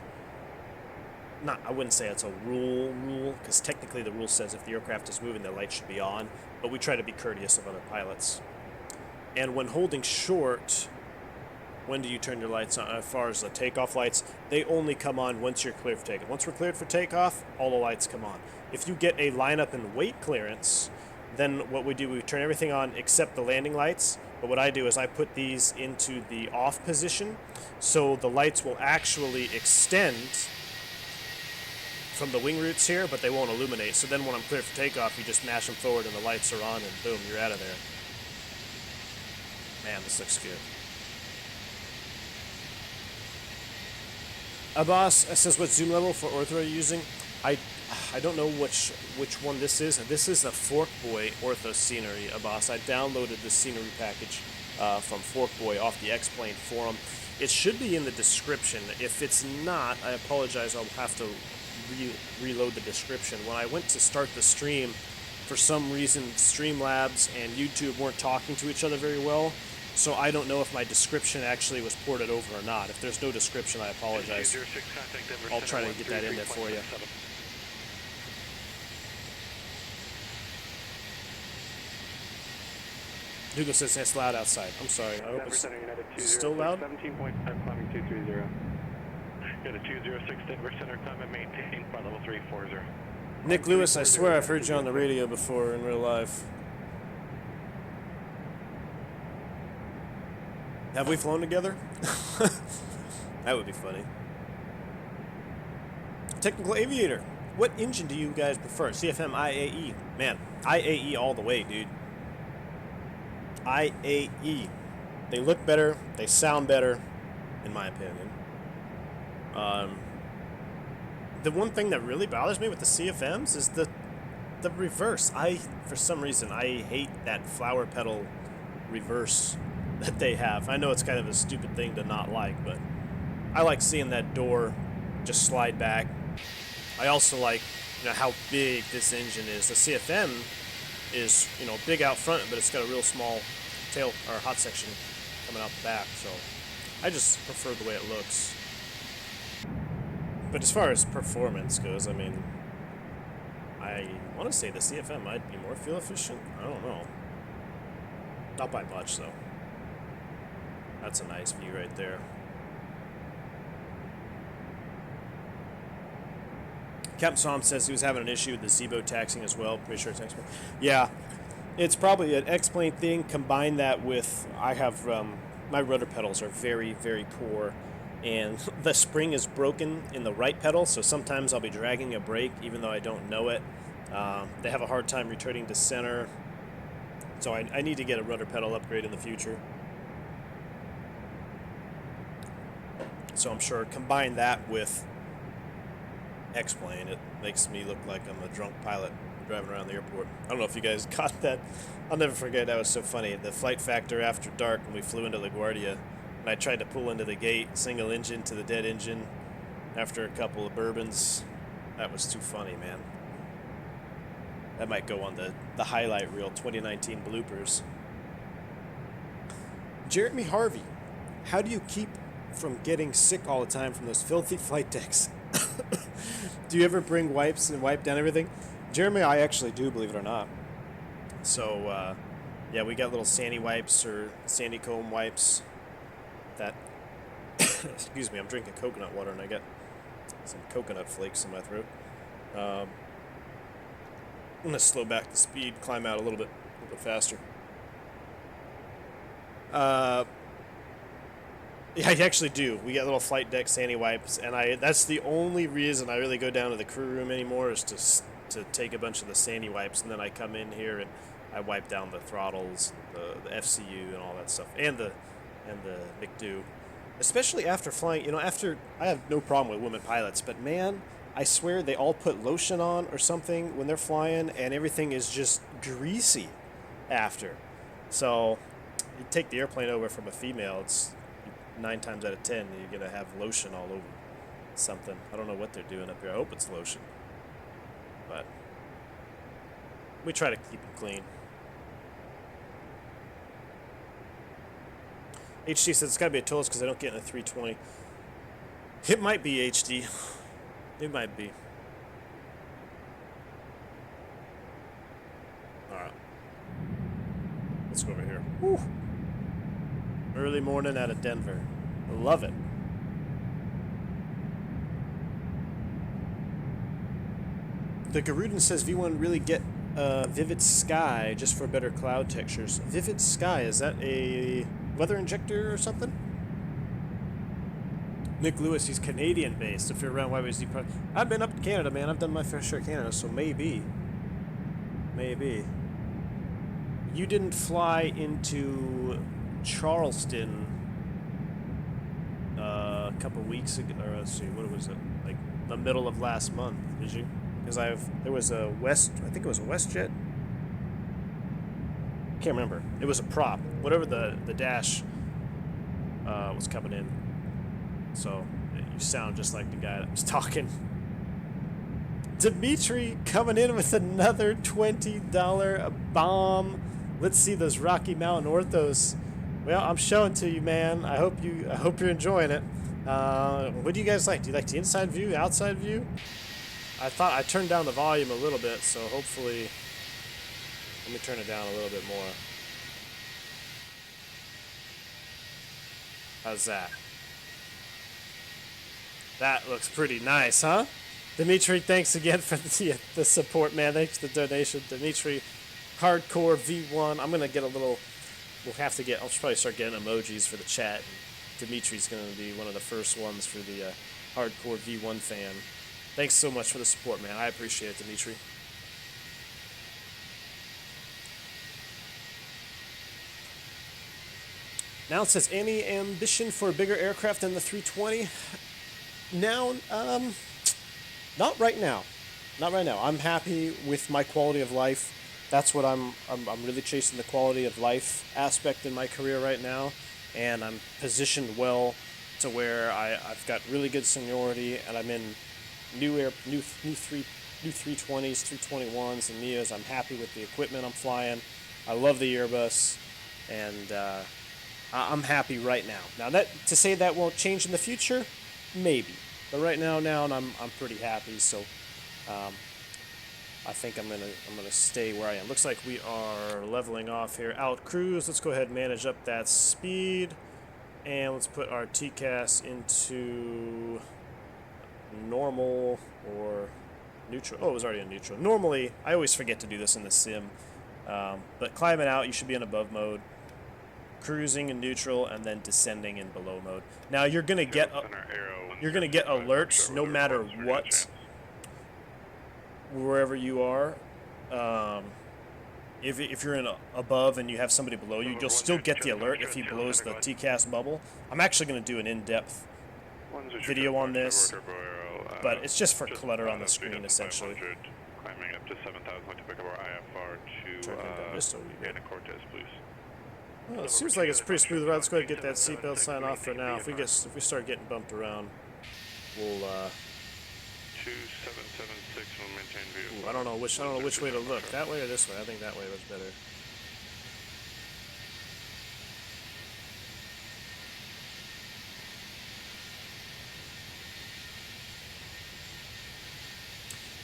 not. I wouldn't say it's a rule, because technically the rule says if the aircraft is moving, the light should be on. But we try to be courteous of other pilots. And when holding short, when do you turn your lights on? As far as the takeoff lights, they only come on once you're cleared for takeoff. Once we're cleared for takeoff, all the lights come on. If you get a lineup and weight clearance, then what we do, we turn everything on except the landing lights. But what I do is I put these into the off position, so the lights will actually extend from the wing roots here, but they won't illuminate. So then when I'm cleared for takeoff, you just mash them forward and the lights are on, and boom, you're out of there. Man, this looks good. Abbas says, what zoom level for ortho are you using? I don't know which one this is. This is a Fork Boy ortho scenery, Abbas. I downloaded the scenery package from Fork Boy off the X-Plane forum. It should be in the description. If it's not, I apologize. I'll have to reload the description. When I went to start the stream, for some reason, Streamlabs and YouTube weren't talking to each other very well. So I don't know if my description actually was ported over or not. If there's no description, I apologize. I'll try to get that in there for you. Hugo says it's loud outside. I'm sorry. I hope it's still loud. 17.5 climbing 230. Got a 206 Denver Center climb and maintain flight level 340. Nick Lewis, I swear I've heard you on the radio before in real life. Have we flown together? That would be funny. Technical Aviator, what engine do you guys prefer? CFM, IAE? Man, IAE all the way, dude. IAE. They look better, they sound better, in my opinion. The one thing that really bothers me with the CFMs is the reverse. For some reason, I hate that flower petal reverse that they have. I know it's kind of a stupid thing to not like, but I like seeing that door just slide back. I also like, how big this engine is. The CFM is, big out front, but it's got a real small tail or hot section coming out the back. So I just prefer the way it looks. But as far as performance goes, I mean, I want to say the CFM might be more fuel efficient. I don't know. Not by much, though. That's a nice view right there. Captain Som says he was having an issue with the Zebo taxing as well. Pretty sure it's X-Plane. Yeah, it's probably an X-Plane thing. Combine that with, I have, my rudder pedals are very, very poor. And the spring is broken in the right pedal, so sometimes I'll be dragging a brake even though I don't know it. They have a hard time returning to center. So I need to get a rudder pedal upgrade in the future. So I'm sure combine that with X-Plane, it makes me look like I'm a drunk pilot driving around the airport. I don't know if you guys caught that. I'll never forget, that was so funny. The flight factor after dark when we flew into LaGuardia, and I tried to pull into the gate, single engine to the dead engine after a couple of bourbons. That was too funny, man. That might go on the highlight reel, 2019 bloopers. Jeremy Harvey, how do you keep from getting sick all the time from those filthy flight decks? Do you ever bring wipes and wipe down everything? Jeremy, I actually do, believe it or not. So, yeah, we got little sandy wipes or sandy comb wipes that, excuse me, I'm drinking coconut water and I got some coconut flakes in my throat. I'm going to slow back the speed, climb out a little bit faster. Yeah, I actually do. We got little flight deck sandy wipes, and that's the only reason I really go down to the crew room anymore is to take a bunch of the sandy wipes, and then I come in here and I wipe down the throttles, the FCU and all that stuff, and the McDo. Especially after flying, after, I have no problem with women pilots, but man, I swear they all put lotion on or something when they're flying, and everything is just greasy after. So, you take the airplane over from a female, it's 9 times out of 10, you're going to have lotion all over something. I don't know what they're doing up here. I hope it's lotion. But we try to keep it clean. HD says it's got to be a ToLiss because I don't get in a 320. It might be HD. It might be. Alright. Let's go over here. Woo. Early morning out of Denver. I love it. The Garudan says V1 really get Vivid Sky just for better cloud textures. Vivid Sky, is that a weather injector or something? Nick Lewis, he's Canadian based. If you're around YWZ, I've been up to Canada, man. I've done my fair share of Canada, so maybe. Maybe. You didn't fly into Charleston a couple weeks ago, or let's see, what was it? Like the middle of last month, did you? Because there was a I think it was a WestJet. Can't remember. It was a prop. Whatever the dash was coming in. So you sound just like the guy that was talking. Dimitri coming in with another $20 bomb. Let's see those Rocky Mountain orthos. Well, I'm showing to you, man. I hope you're enjoying it. What do you guys like? Do you like the inside view, outside view? I thought I turned down the volume a little bit, so hopefully, let me turn it down a little bit more. How's that? That looks pretty nice, huh? Dimitri, thanks again for the support, man. Thanks for the donation. Dimitri, Hardcore V1. I'm going to get a little... We'll have to get... I'll probably start getting emojis for the chat. Dimitri's going to be one of the first ones for the Hardcore V1 fan. Thanks so much for the support, man. I appreciate it, Dimitri. Now it says, any ambition for a bigger aircraft than the 320? Now, not right now. Not right now. I'm happy with my quality of life. That's what I'm really chasing, the quality of life aspect in my career right now. And I'm positioned well to where I've got really good seniority, and I'm in new 320s, 321s, and Neos. I'm happy with the equipment I'm flying. I love the Airbus, and I'm happy right now. Now, that to say that won't change in the future, maybe. But right now, I'm pretty happy. So I think I'm gonna stay where I am. Looks like we are leveling off here. Out cruise. Let's go ahead and manage up that speed, and let's put our TCAS into normal or neutral. Oh, it was already in neutral. Normally, I always forget to do this in the sim, but climbing out, you should be in above mode. Cruising in neutral, and then descending in below mode. Now you're gonna get alerts no matter what, wherever you are. If you're in above and you have somebody below you, you'll still get the alert if he blows the TCAS bubble. I'm actually gonna do an in-depth video on this, but it's just for clutter on the screen essentially. Climbing up to 7,000 to pick up our IFR to Cortez, please. Well, it seems like it's a pretty smooth ride. Let's go ahead and get that seatbelt sign off for now. If we start getting bumped around, we'll 2776 will maintain view. I don't know which way to look. That way or this way? I think that way looks better.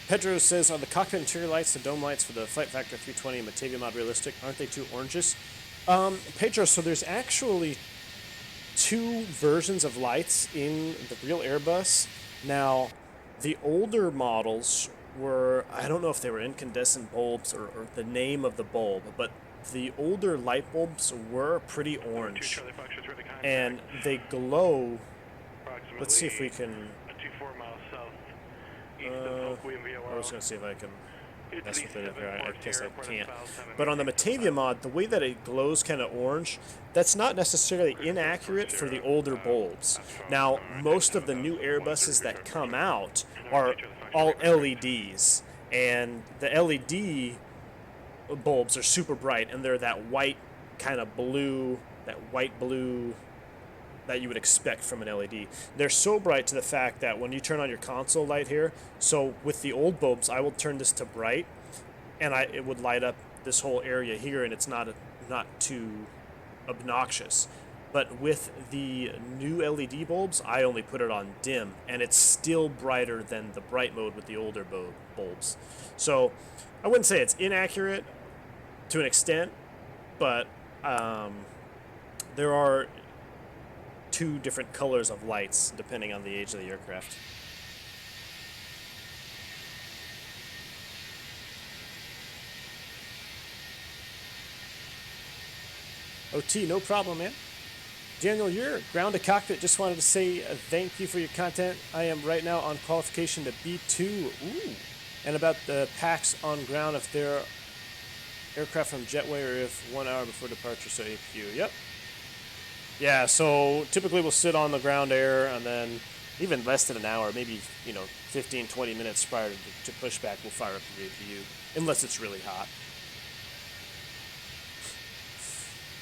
Pedro says, are the cockpit interior lights, the dome lights for the Flight Factor 320 and Batavia mod realistic? Aren't they too oranges? Pedro, so there's actually two versions of lights in the real Airbus. Now, the older models were, I don't know if they were incandescent bulbs or the name of the bulb, but the older light bulbs were pretty orange. And they glow. Let's see if we can... I was going to see if I can mess with it here. I guess I can't. But on the Batavia mod, the way that it glows kind of orange, that's not necessarily inaccurate for the older bulbs. Now, most of the new Airbuses that come out are all LEDs, and the LED bulbs are super bright, and they're that white kind of blue, that you would expect from an LED. They're so bright to the fact that when you turn on your console light here, so with the old bulbs, I will turn this to bright, and it would light up this whole area here, and it's not too obnoxious. But with the new LED bulbs, I only put it on dim, and it's still brighter than the bright mode with the older bulbs. So I wouldn't say it's inaccurate to an extent, but there are two different colors of lights depending on the age of the aircraft. OT, no problem, man. Daniel, you're ground to cockpit. Just wanted to say thank you for your content. I am right now on qualification to B2. Ooh. And about the packs on ground, if they're aircraft from Jetway or if 1 hour before departure, so APU. Yep. Yeah, so typically we'll sit on the ground air, and then even less than an hour, maybe 15, 20 minutes prior to pushback, we'll fire up the APU, unless it's really hot.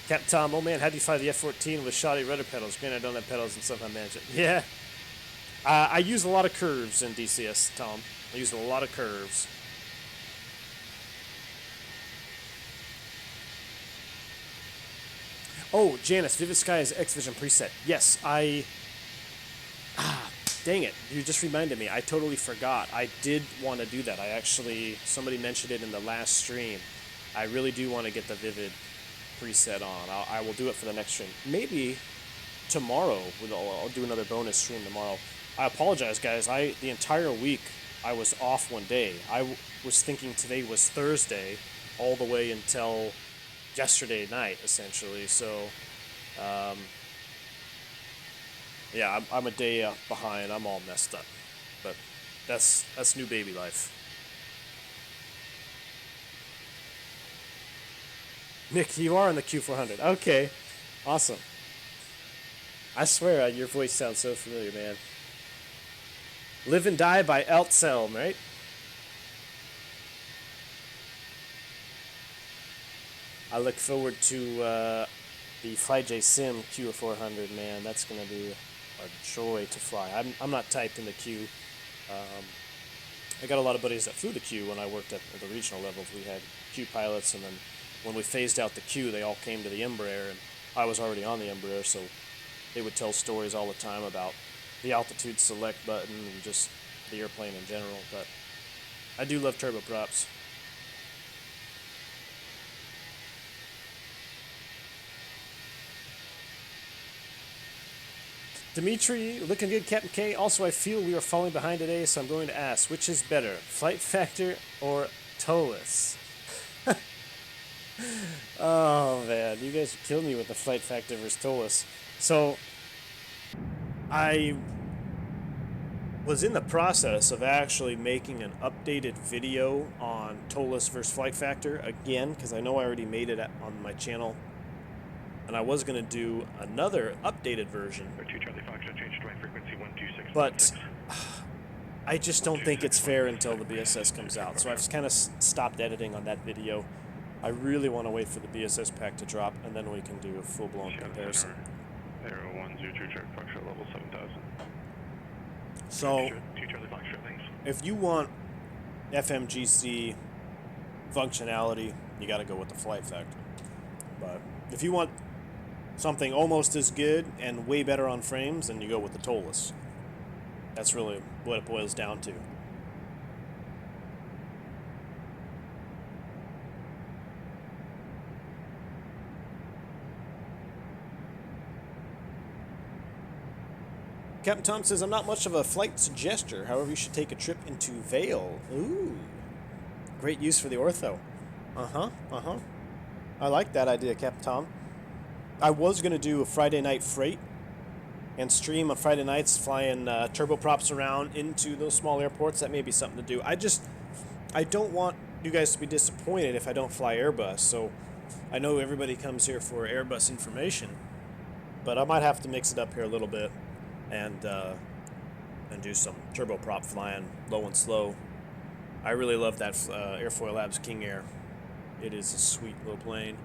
Captain Tom, oh man, how do you fly the F-14 with shoddy rudder pedals? Granted, I don't have pedals and somehow manage it. Yeah, I use a lot of curves in DCS, Tom. I use a lot of curves. Oh, Janice, Vivid Sky is X-Vision preset. Yes, dang it. You just reminded me. I totally forgot. I did want to do that. Somebody mentioned it in the last stream. I really do want to get the Vivid preset on. I will do it for the next stream. Maybe tomorrow. I'll do another bonus stream tomorrow. I apologize, guys. The entire week I was off one day. I was thinking today was Thursday, all the way until yesterday night, essentially. So, yeah, I'm a day behind. I'm all messed up, but that's new baby life. Nick, you are on the Q400. Okay, awesome. I swear, your voice sounds so familiar, man. Live and Die by Eltselm, right? I look forward to the FlyJ Sim Q400, man. That's going to be a joy to fly. I'm not typed in the Q. I got a lot of buddies that flew the Q when I worked at the regional levels. We had Q pilots, and then when we phased out the Q, they all came to the Embraer, and I was already on the Embraer, so they would tell stories all the time about the altitude select button and just the airplane in general. But I do love turboprops. Dimitri, looking good, Captain K. Also, I feel we are falling behind today, so I'm going to ask, which is better, Flight Factor or ToLiss? Oh, man, you guys killed me with the Flight Factor versus ToLiss. So, I was in the process of actually making an updated video on ToLiss versus Flight Factor again, because I know I already made it on my channel. And I was going to do another updated version. But I just don't think it's fair until the BSS comes out. So I've kind of stopped editing on that video. I really want to wait for the BSS pack to drop, and then we can do a full-blown comparison. Aero 102 check Foxtrot level 7000. So, if you want FMGC functionality, you got to go with the Flight Factor. But if you want something almost as good and way better on frames, then you go with the ToLiss. That's really what it boils down to. Captain Tom says, I'm not much of a flight suggester. However, you should take a trip into Vail. Ooh. Great use for the ortho. I like that idea, Captain Tom. I was going to do a Friday night freight and stream on Friday nights flying turboprops around into those small airports. That may be something to do. I don't want you guys to be disappointed if I don't fly Airbus. So I know everybody comes here for Airbus information, but I might have to mix it up here a little bit and do some turboprop flying low and slow. I really love that Airfoil Labs King Air. It is a sweet little plane.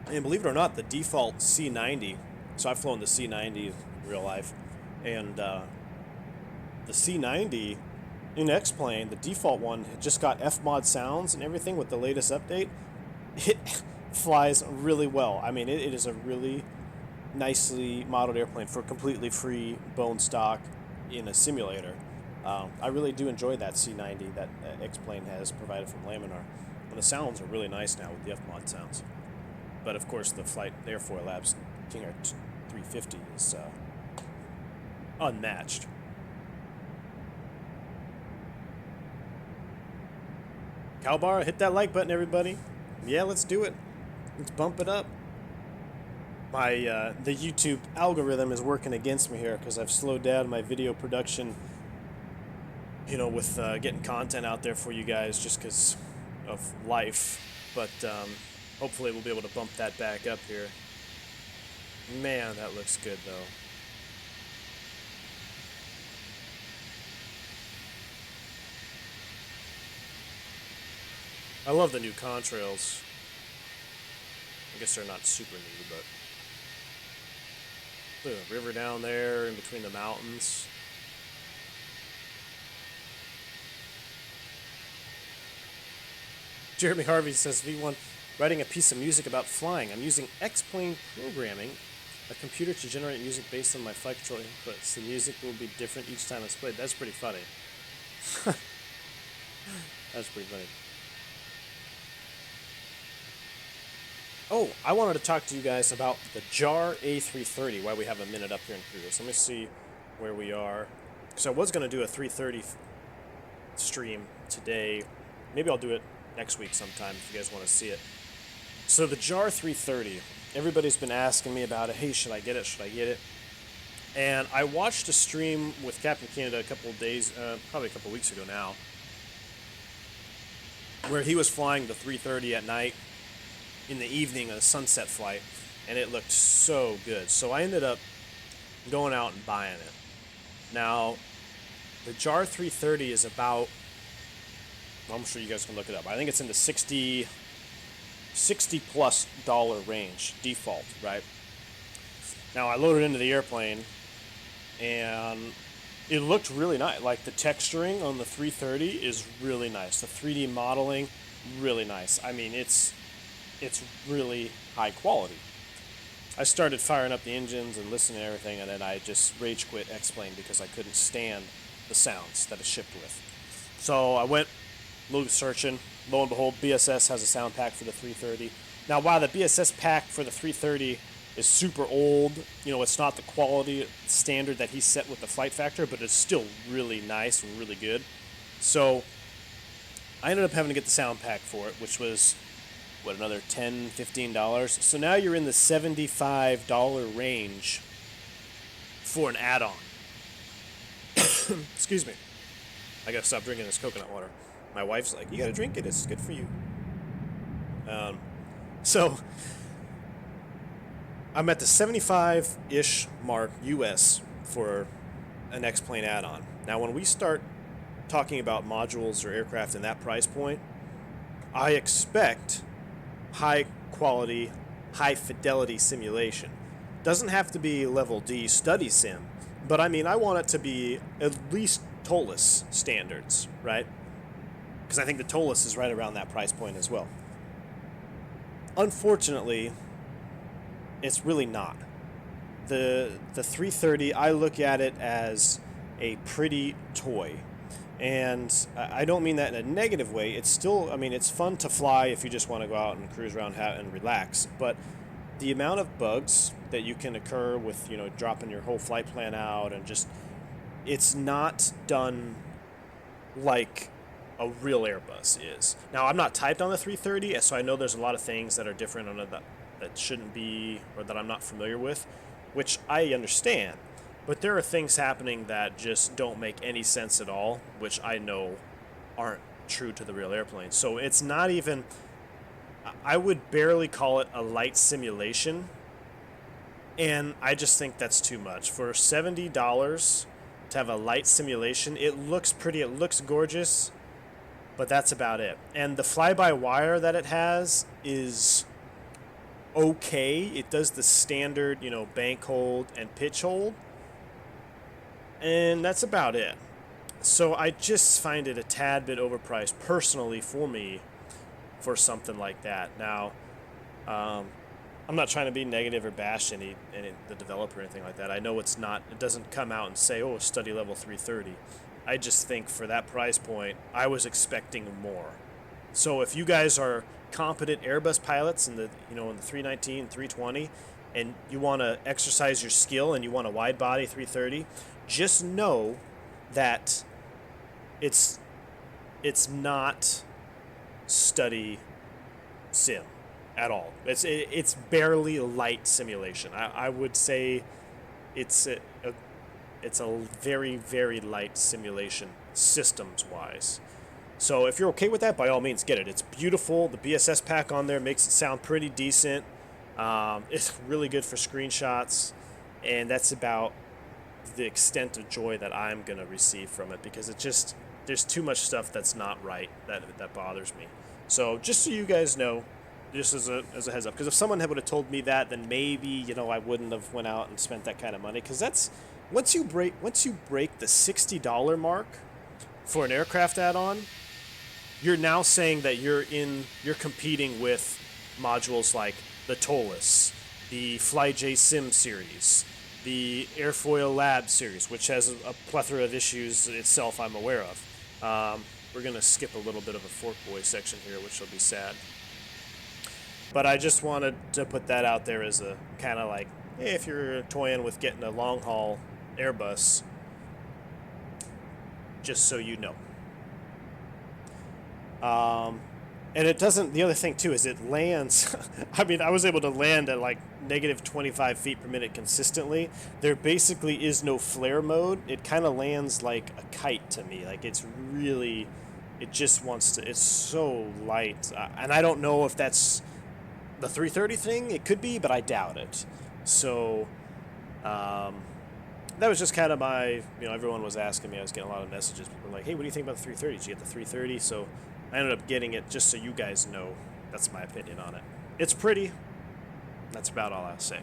And believe it or not, the default C90, so I've flown the C90 in real life, and the C90 in X-Plane, the default one, just got FMOD sounds and everything with the latest update. It flies really well. I mean, it is a really nicely modeled airplane for completely free bone stock in a simulator. I really do enjoy that C90 that X-Plane has provided from Laminar. And the sounds are really nice now with the FMOD sounds. But of course, the Airfoil Labs King Air 350 is unmatched. Cowbar, hit that like button, everybody. Yeah, let's do it. Let's bump it up. My the YouTube algorithm is working against me here because I've slowed down my video production. You know, with getting content out there for you guys, just because of life. But hopefully we'll be able to bump that back up here. Man, that looks good, though. I love the new contrails. I guess they're not super new, but look at the river down there in between the mountains. Jeremy Harvey says, V1, writing a piece of music about flying. I'm using X-Plane programming, a computer to generate music based on my flight control inputs. The music will be different each time it's played. That's pretty funny. That's pretty funny. Oh, I wanted to talk to you guys about the JAR A330 while we have a minute up here in cruise. Let me see where we are. Because I was going to do a 330 stream today. Maybe I'll do it next week sometime if you guys want to see it. So the JAR 330, everybody's been asking me about it. Hey, should I get it? Should I get it? And I watched a stream with Captain Canada a couple of days, probably a couple of weeks ago now, where he was flying the 330 at night in the evening, a sunset flight, and it looked so good. So I ended up going out and buying it. Now, the JAR 330 is about, well, I'm sure you guys can look it up. I think it's in the $60 plus range default, right? Now I loaded into the airplane and it looked really nice. Like the texturing on the 330 is really nice. The 3D modeling, really nice. I mean, it's really high quality. I started firing up the engines and listening to everything, and then I just rage quit X-Plane because I couldn't stand the sounds that it shipped with. So I went a little searching. Lo and behold, BSS has a sound pack for the 330. Now, while the BSS pack for the 330 is super old, you know, it's not the quality standard that he set with the flight factor, but it's still really nice and really good. So I ended up having to get the sound pack for it, which was, what, another $10, $15? So now you're in the $75 range for an add-on. Excuse me. I gotta stop drinking this coconut water. My wife's like, you gotta drink it, it's good for you. So I'm at the 75-ish mark US for an X-Plane add-on. Now when we start talking about modules or aircraft in that price point, I expect high quality, high fidelity simulation. Doesn't have to be level D study sim, but I mean, I want it to be at least ToLiss standards, right? Because I think the ToLiss is right around that price point as well. Unfortunately, it's really not. The 330, I look at it as a pretty toy. And I don't mean that in a negative way. It's still, I mean, it's fun to fly if you just want to go out and cruise around and relax. But the amount of bugs that you can occur with, you know, dropping your whole flight plan out and just, it's not done like a real Airbus is. Now, I'm not typed on the 330, so I know there's a lot of things that are different on it that shouldn't be, or that I'm not familiar with, which I understand. But there are things happening that just don't make any sense at all, which I know aren't true to the real airplane. So it's not even, I would barely call it a light simulation. And I just think that's too much. For $70 to have a light simulation, it looks pretty, it looks gorgeous, but that's about it. And the fly-by-wire that it has is okay. It does the standard, you know, bank hold and pitch hold. And that's about it. So I just find it a tad bit overpriced personally for me for something like that. Now, I'm not trying to be negative or bash any the developer or anything like that. I know it's not, it doesn't come out and say, oh, study level 330. I just think for that price point, I was expecting more. So if you guys are competent Airbus pilots in the, you know, in the 319, 320, and you want to exercise your skill and you want a wide body 330, just know that it's not study sim at all. It's barely light simulation. I would say it's a very, very light simulation systems wise. So if you're okay with that, by all means get it. It's beautiful. The BSS pack on there makes it sound pretty decent. It's really good for screenshots, and that's about the extent of joy that I'm gonna receive from it, because it just, there's too much stuff that's not right that bothers me. So just so you guys know, just as a heads up, because if someone would have told me that, then maybe, you know, I wouldn't have went out and spent that kind of money, because that's, once you break the $60 mark for an aircraft add-on, you're now saying that you're competing with modules like the ToLiss, the FlyJ Sim series, the Airfoil Lab series, which has a plethora of issues itself I'm aware of. We're going to skip a little bit of a Fork Boy section here, which will be sad. But I just wanted to put that out there as a kind of like, hey, if you're toying with getting a long haul Airbus, just so you know. And it doesn't, the other thing too is it lands, I mean, I was able to land at like negative 25 feet per minute consistently. There basically is no flare mode. It kind of lands like a kite to me. Like it's really, it just wants to, it's so light. And I don't know if that's the 330 thing. It could be, but I doubt it. So, that was just kind of my, you know, everyone was asking me, I was getting a lot of messages. People were like, hey, what do you think about the 330? Did you get the 330? So I ended up getting it just so you guys know. That's my opinion on it. It's pretty. That's about all I'll say.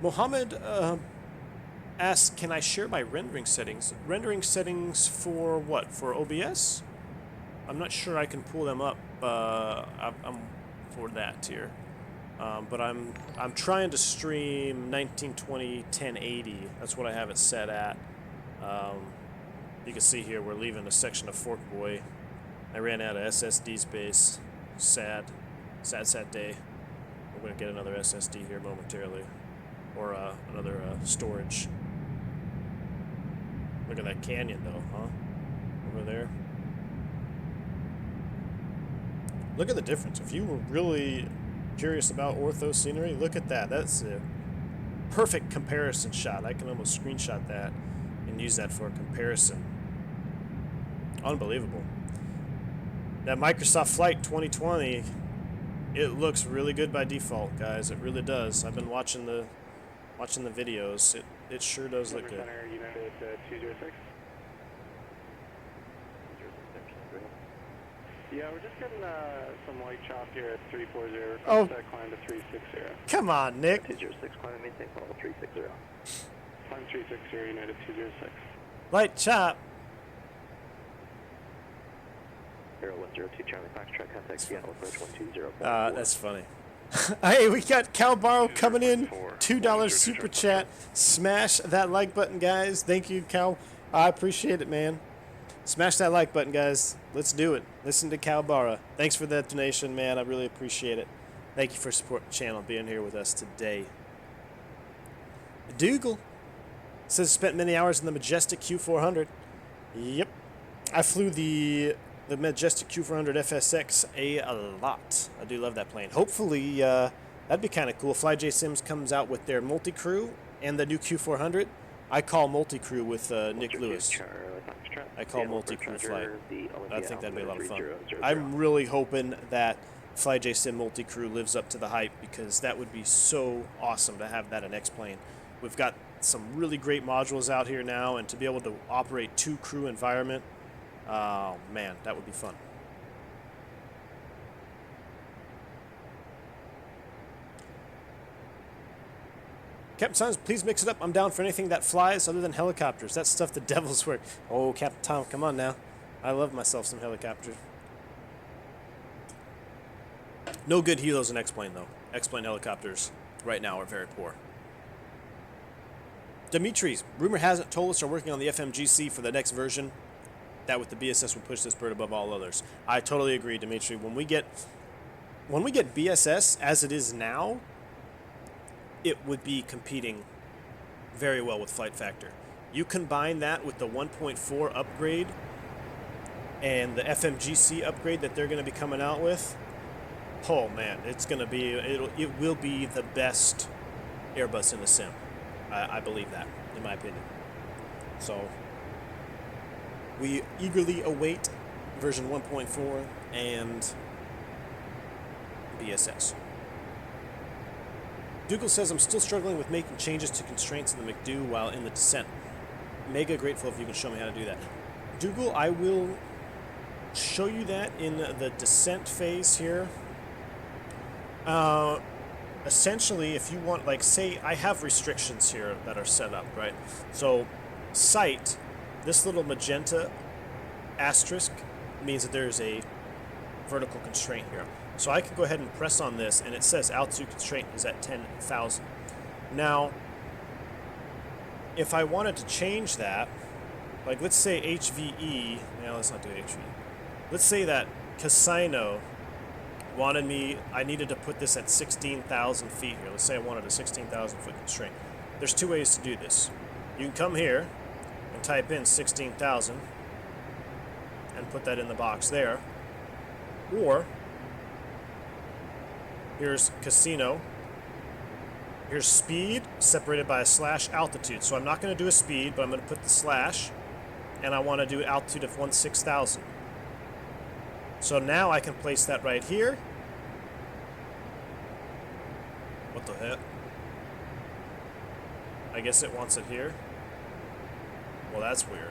Mohammed asked, can I share my rendering settings? Rendering settings for what? For OBS? I'm not sure I can pull them up. I'm for that here. But I'm trying to stream 1920 1080. That's what I have it set at. You can see here we're leaving a section of Fork Boy. I ran out of SSD space. Sad day. We're gonna get another SSD here momentarily, or another storage. Look at that canyon though, huh? Over there. Look at the difference. If you were really curious about ortho scenery, look at that. That's a perfect comparison shot. I can almost screenshot that and use that for a comparison. Unbelievable. That Microsoft Flight 2020, it looks really good by default, guys. It really does. I've been watching the videos. It sure does look good. United 206. Yeah, we're just getting some light chop here at 340. Oh. Climb to 360. Come on, Nick. 206, climb and maintain level 360. Climb 360, United 206. Light chop. Aero 102, Charlie Foxtrot, contact Seattle approach 120. That's funny. Hey, we got Cal Barrow coming in. $2 super chat. Smash that like button, guys. Thank you, Cal. I appreciate it, man. Smash that like button, guys. Let's do it. Listen to Cal Barrow. Thanks for that donation, man. I really appreciate it. Thank you for supporting the channel, being here with us today. Dougal says spent many hours in the Majestic Q400. Yep. I flew the Majestic Q400 FSX a lot. I do love that plane. Hopefully, that'd be kind of cool. FlyJ Sims comes out with their multi-crew and the new Q400. I call multi-crew with Nick Lewis. I call multi-crew flight. I think that'd be a lot of fun. I'm really hoping that FlyJ Sim multi-crew lives up to the hype, because that would be so awesome to have that in X-Plane. We've got some really great modules out here now, and to be able to operate 2-crew environment, oh man, that would be fun. Captain Sons, please mix it up. I'm down for anything that flies other than helicopters. That's stuff the devils work. Oh, Captain Tom, come on now. I love myself some helicopters. No good helos in X-Plane, though. X-Plane helicopters right now are very poor. Dimitri's, rumor has it ToLiss are working on the FMGC for the next version. That with the BSS will push this bird above all others. I totally agree, Dimitri. When we get BSS as it is now, it would be competing very well with Flight Factor. You combine that with the 1.4 upgrade and the FMGC upgrade that they're going to be coming out with. Oh man, it will be the best Airbus in the sim. I believe that, in my opinion. So we eagerly await version 1.4 and BSS. Dougal says, I'm still struggling with making changes to constraints in the McDo while in the descent. Mega grateful if you can show me how to do that. Dougal, I will show you that in the descent phase here. Essentially, if you want, like, say, I have restrictions here that are set up, right? So, sight, this little magenta asterisk means that there's a vertical constraint here. So I can go ahead and press on this, and it says altitude constraint is at 10,000. Now, if I wanted to change that, like let's say HVE, now let's not do HVE. Let's say that Casino wanted me, I needed to put this at 16,000 feet here. Let's say I wanted a 16,000 foot constraint. There's two ways to do this. You can come here and type in 16,000 and put that in the box there. Or, here's casino. Here's speed separated by a slash altitude. So I'm not going to do a speed, but I'm going to put the slash, and I want to do altitude of 16,000. So now I can place that right here. What the heck? I guess it wants it here. Well, that's weird.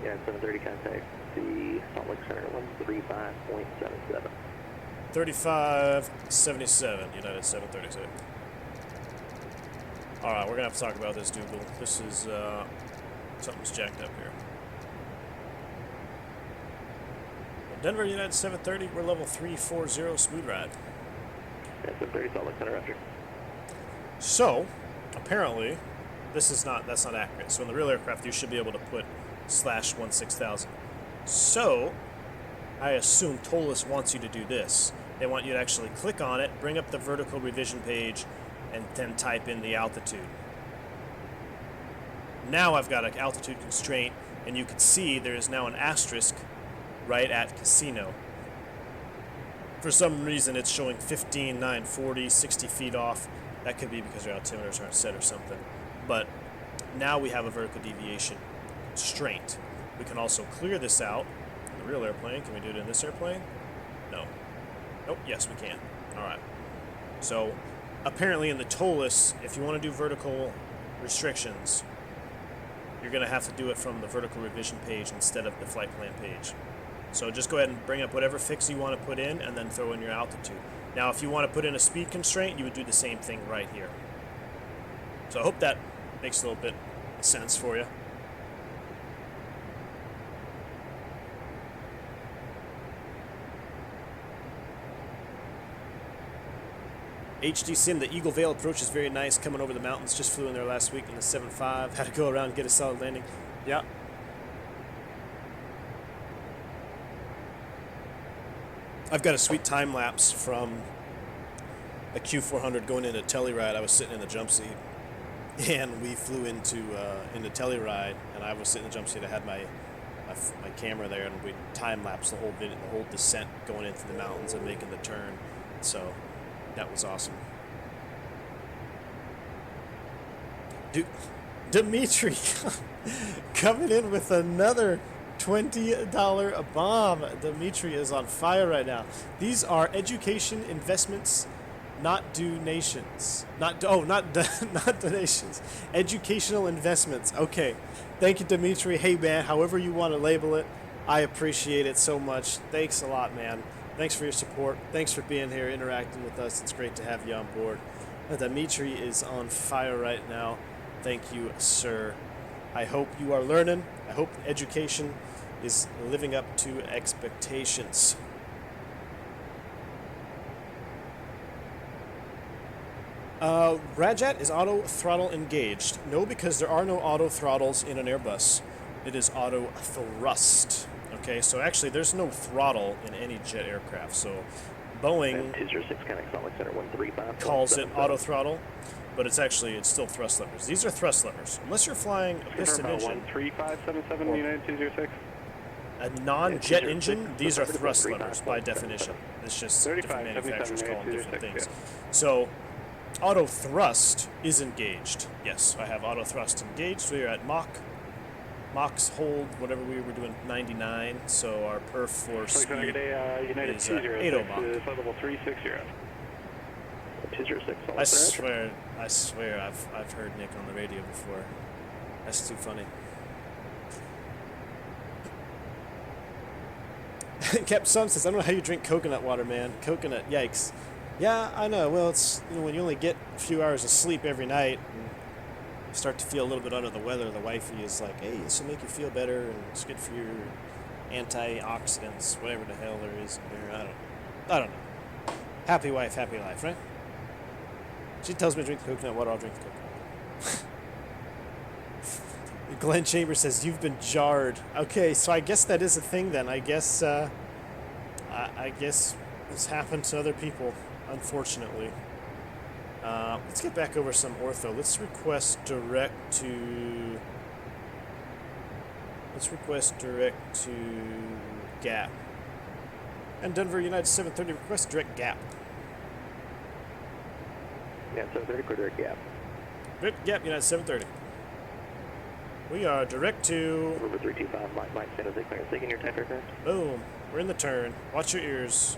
Yeah, 730 contact the Salt Lake Center 135.77. 3577, United 737. Alright, we're gonna have to talk about this, Dougal. This is, something's jacked up here. Denver United 730, we're level 340, smooth ride. Yeah, 730 Salt Lake Center after. So, apparently, that's not accurate. So in the real aircraft, you should be able to put slash 16,000. So, I assume ToLiss wants you to do this. They want you to actually click on it, bring up the vertical revision page, and then type in the altitude. Now I've got an altitude constraint, and you can see there is now an asterisk right at casino. For some reason it's showing 15, 9, 40, 60 feet off. That could be because your altimeters aren't set or something. But now we have a vertical deviation constraint. We can also clear this out in the real airplane. Can we do it in this airplane? No. Nope, yes we can. Alright. So apparently in the ToLiss, if you want to do vertical restrictions, you're going to have to do it from the vertical revision page instead of the flight plan page. So just go ahead and bring up whatever fix you want to put in and then throw in your altitude. Now if you want to put in a speed constraint, you would do the same thing right here. So I hope that makes a little bit of sense for you. HD Sim, the Eagle Vale approach is very nice, coming over the mountains. Just flew in there last week in the 7.5. Had to go around and get a solid landing. Yeah. I've got a sweet time lapse from a Q400 going into Telluride. I was sitting in the jump seat, and we flew into Telluride, and I was sitting in the jump seat. I had my camera there, and we time lapsed the whole descent going into the mountains and making the turn. So that was awesome. Dude, Dimitri coming in with another $20 bomb. Dimitri is on fire right now. These are education investments, not donations. Not donations. Educational investments. Okay. Thank you, Dimitri. Hey, man, however you want to label it, I appreciate it so much. Thanks a lot, man. Thanks for your support. Thanks for being here, interacting with us. It's great to have you on board. Dimitri is on fire right now. Thank you, sir. I hope you are learning. I hope education is living up to expectations. Rajat, is auto throttle engaged? No, because there are no auto throttles in an Airbus. It is auto thrust. Okay, so actually there's no throttle in any jet aircraft. So Boeing calls it auto throttle, but it's still thrust levers. These are thrust levers. Unless you're flying a piston engine. 13577 United 206. A non-jet engine, these are thrust levers by definition. It's just different manufacturers call them different things. So auto thrust is engaged. Yes, I have auto thrust engaged. We are at Mach's hold, whatever we were doing, 99. So our perf for speed is 80 Mach. Level 360. 206. I swear, I've heard Nick on the radio before. That's too funny. Cap Sun says, I don't know how you drink coconut water, man. Coconut, yikes. Yeah, I know. Well, it's when you only get a few hours of sleep every night and you start to feel a little bit under the weather, the wifey is like, hey, this will make you feel better and it's good for your antioxidants, whatever the hell there is in here. I don't know. Happy wife, happy life, right? She tells me to drink the coconut water, I'll drink the coconut water. Glenn Chambers says, you've been jarred. Okay, so I guess that is a thing then. I guess I guess it's happened to other people, unfortunately. Let's get back over some ortho. Let's request direct to gap. And Denver United 730, request direct gap. Yeah, 730 for direct gap. Direct gap, United 730. We are direct to... River 325, Mike, San Jose, clearance, taking your type aircraft. Boom. We're in the turn. Watch your ears.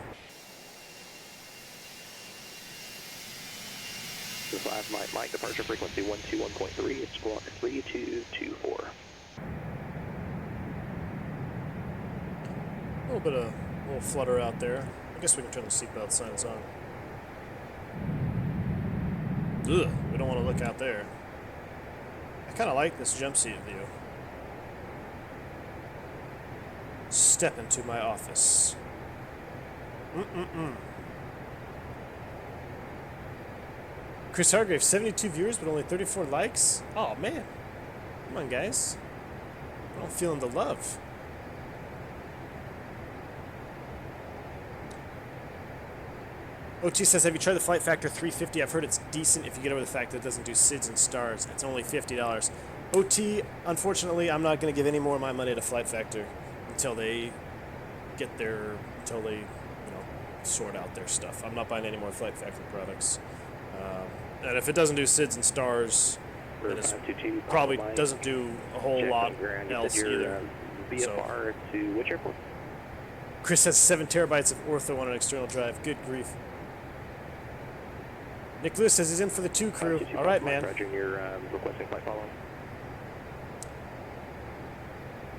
5 Mike, departure frequency 121.3, squawk 3224. A little flutter out there. I guess we can turn the seatbelt signs on. Ugh, we don't want to look out there. I kind of like this jump seat view. Step into my office. Chris Hargrave, 72 viewers but only 34 likes? Oh man. Come on guys. I'm feeling the love. OT says, have you tried the Flight Factor 350? I've heard it's decent if you get over the fact that it doesn't do SIDS and stars. It's only $50. OT, unfortunately, I'm not going to give any more of my money to Flight Factor until they sort out their stuff. I'm not buying any more Flight Factor products. And if it doesn't do SIDS and stars, then it probably doesn't do a whole lot else either. VFR to which airport? Chris has 7 terabytes of ortho on an external drive. Good grief. Nick Lewis says he's in for the 2 crew. All right, man. Roger, you're requesting flight follow.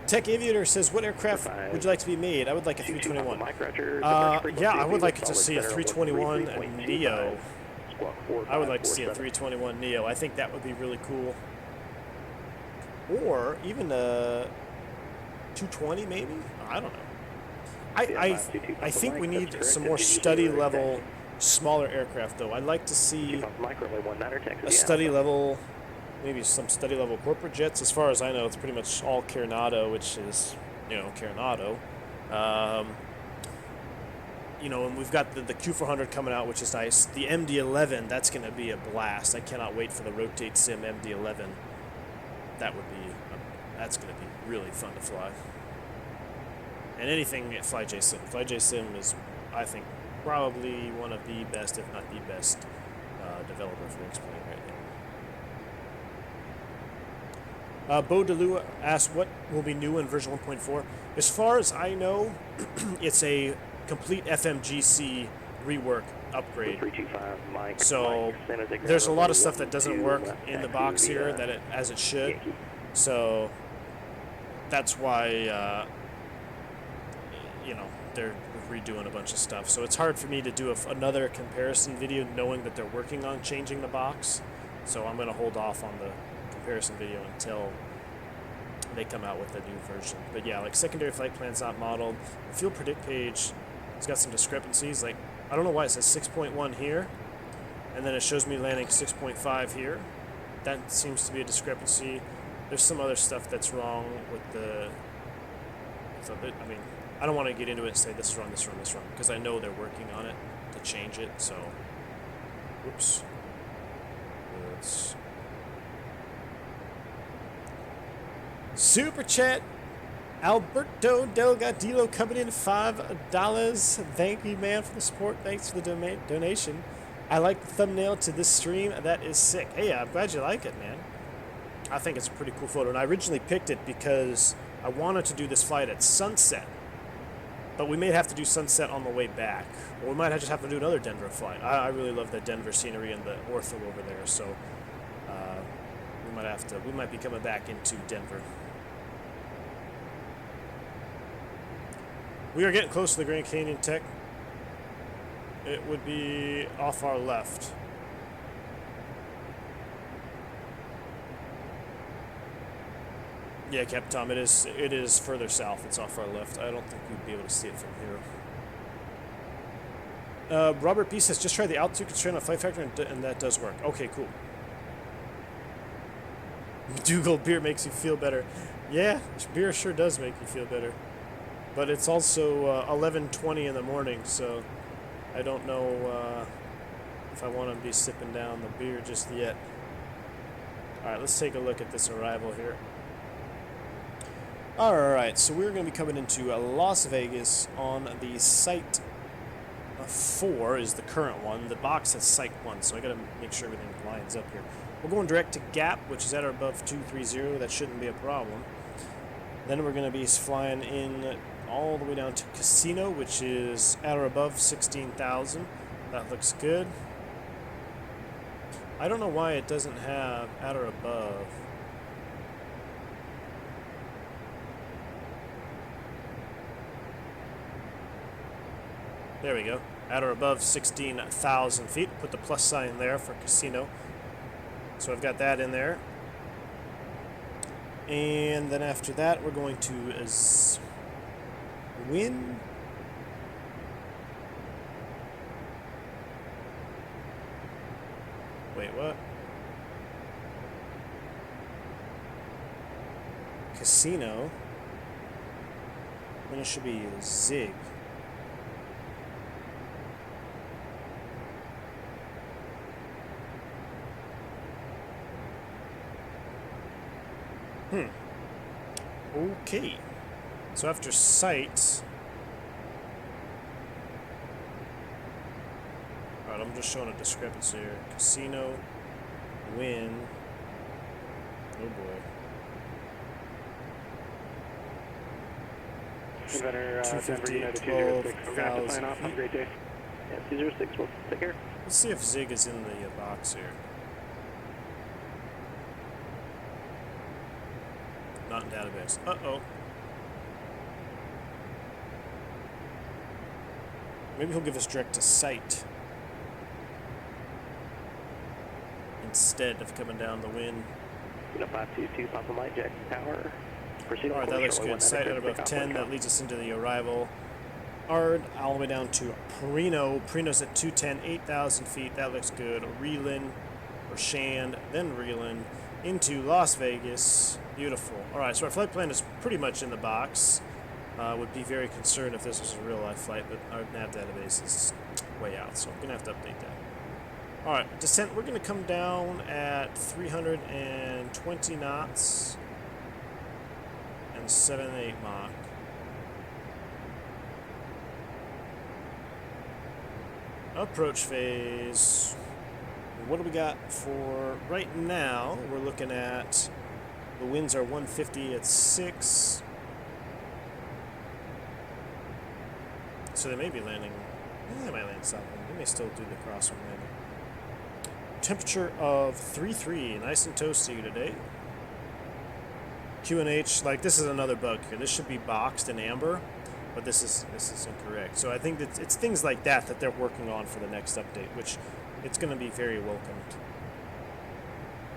Tech Aviator says, what aircraft would you like to be made? I would like a 321. Yeah, I would like to see a 321 Neo. I would like to see a 321 Neo. I think that would be really cool. Or even a 220 maybe? I don't know. I think we need some more study level smaller aircraft though. I'd like to see a study level, maybe some study level corporate jets. As far as I know, it's pretty much all Coronado, which is, Coronado. And we've got the Q400 coming out, which is nice. The MD-11, that's going to be a blast. I cannot wait for the Rotate Sim MD-11. That's going to be really fun to fly. And anything at FlyJSim. FlyJSim is, I think, probably one of the best, if not the best, developer for X-Plane right now. Bo DeLua asked, what will be new in version 1.4? As far as I know, it's a complete FMGC rework upgrade. So there's a lot of stuff that doesn't work in the box here as it should. So that's why they're redoing a bunch of stuff. So it's hard for me to do another comparison video knowing that they're working on changing the box. So I'm going to hold off on the comparison video until they come out with a new version. But yeah, like secondary flight plan's not modeled. The field predict page has got some discrepancies. Like, I don't know why it says 6.1 here, and then it shows me landing 6.5 here. That seems to be a discrepancy. There's some other stuff that's wrong with the... I don't want to get into it and say this is wrong, this is wrong, this is wrong, because I know they're working on it to change it, so... Whoops. Let's... Super chat! Alberto Delgadillo coming in $5. Thank you, man, for the support. Thanks for the donation. I like the thumbnail to this stream. That is sick. Hey, I'm glad you like it, man. I think it's a pretty cool photo. And I originally picked it because I wanted to do this flight at sunset. But we may have to do sunset on the way back. Or we might just have to do another Denver flight. I really love the Denver scenery and the ortho over there. So we might be coming back into Denver. We are getting close to the Grand Canyon Tech. It would be off our left. Yeah, Captain Tom, it is further south. It's off our left. I don't think we'd be able to see it from here. Robert B says, just try the altitude constraint on Flight Factor, and that does work. Okay, cool. Dougal, beer makes you feel better. Yeah, beer sure does make you feel better. But it's also 11:20 in the morning, so I don't know if I want to be sipping down the beer just yet. Alright, let's take a look at this arrival here. Alright, so we're going to be coming into Las Vegas on the Site 4 is the current one. The box has Site 1, so I got to make sure everything lines up here. We're going direct to Gap, which is at or above 230. That shouldn't be a problem. Then we're going to be flying in all the way down to Casino, which is at or above 16,000. That looks good. I don't know why it doesn't have at or above. There we go. At or above 16,000 feet. Put the plus sign there for Casino. So I've got that in there. And then after that, we're going to win. Wait, what? Casino. Then it should be Zig. Okay. So after Site... Alright, I'm just showing a discrepancy here. Casino, win. Oh boy. Denver, 250, United 206. We're going to have to sign off. Have a great day. Yeah, 206. We'll take care. Let's see if Zig is in the box here. Not in database. Uh-oh. Maybe he'll give us direct to Site instead of coming down the wind. 522, Papa Mike, Jackson Tower. Alright, that looks good. Site at above 10. That leads us into the arrival. Ard, all the way down to Perino. Perino's at 210, 8,000 feet. That looks good. Reeland, or Shand, then Reeland into Las Vegas. Beautiful. Alright, so our flight plan is pretty much in the box. Would be very concerned if this was a real-life flight, but our nav database is way out, so I'm going to have to update that. Alright, descent, we're going to come down at 320 knots and 7.8 Mach. Approach phase. What do we got for right now? We're looking at the winds are 150 at 6. So they may be landing. They might land southbound. They may still do the crosswind landing. Temperature of 3.3. Nice and toasty today. QNH, like this is another bug here. This should be boxed in amber, but this is incorrect. So I think that it's things like that that they're working on for the next update, which it's going to be very welcomed.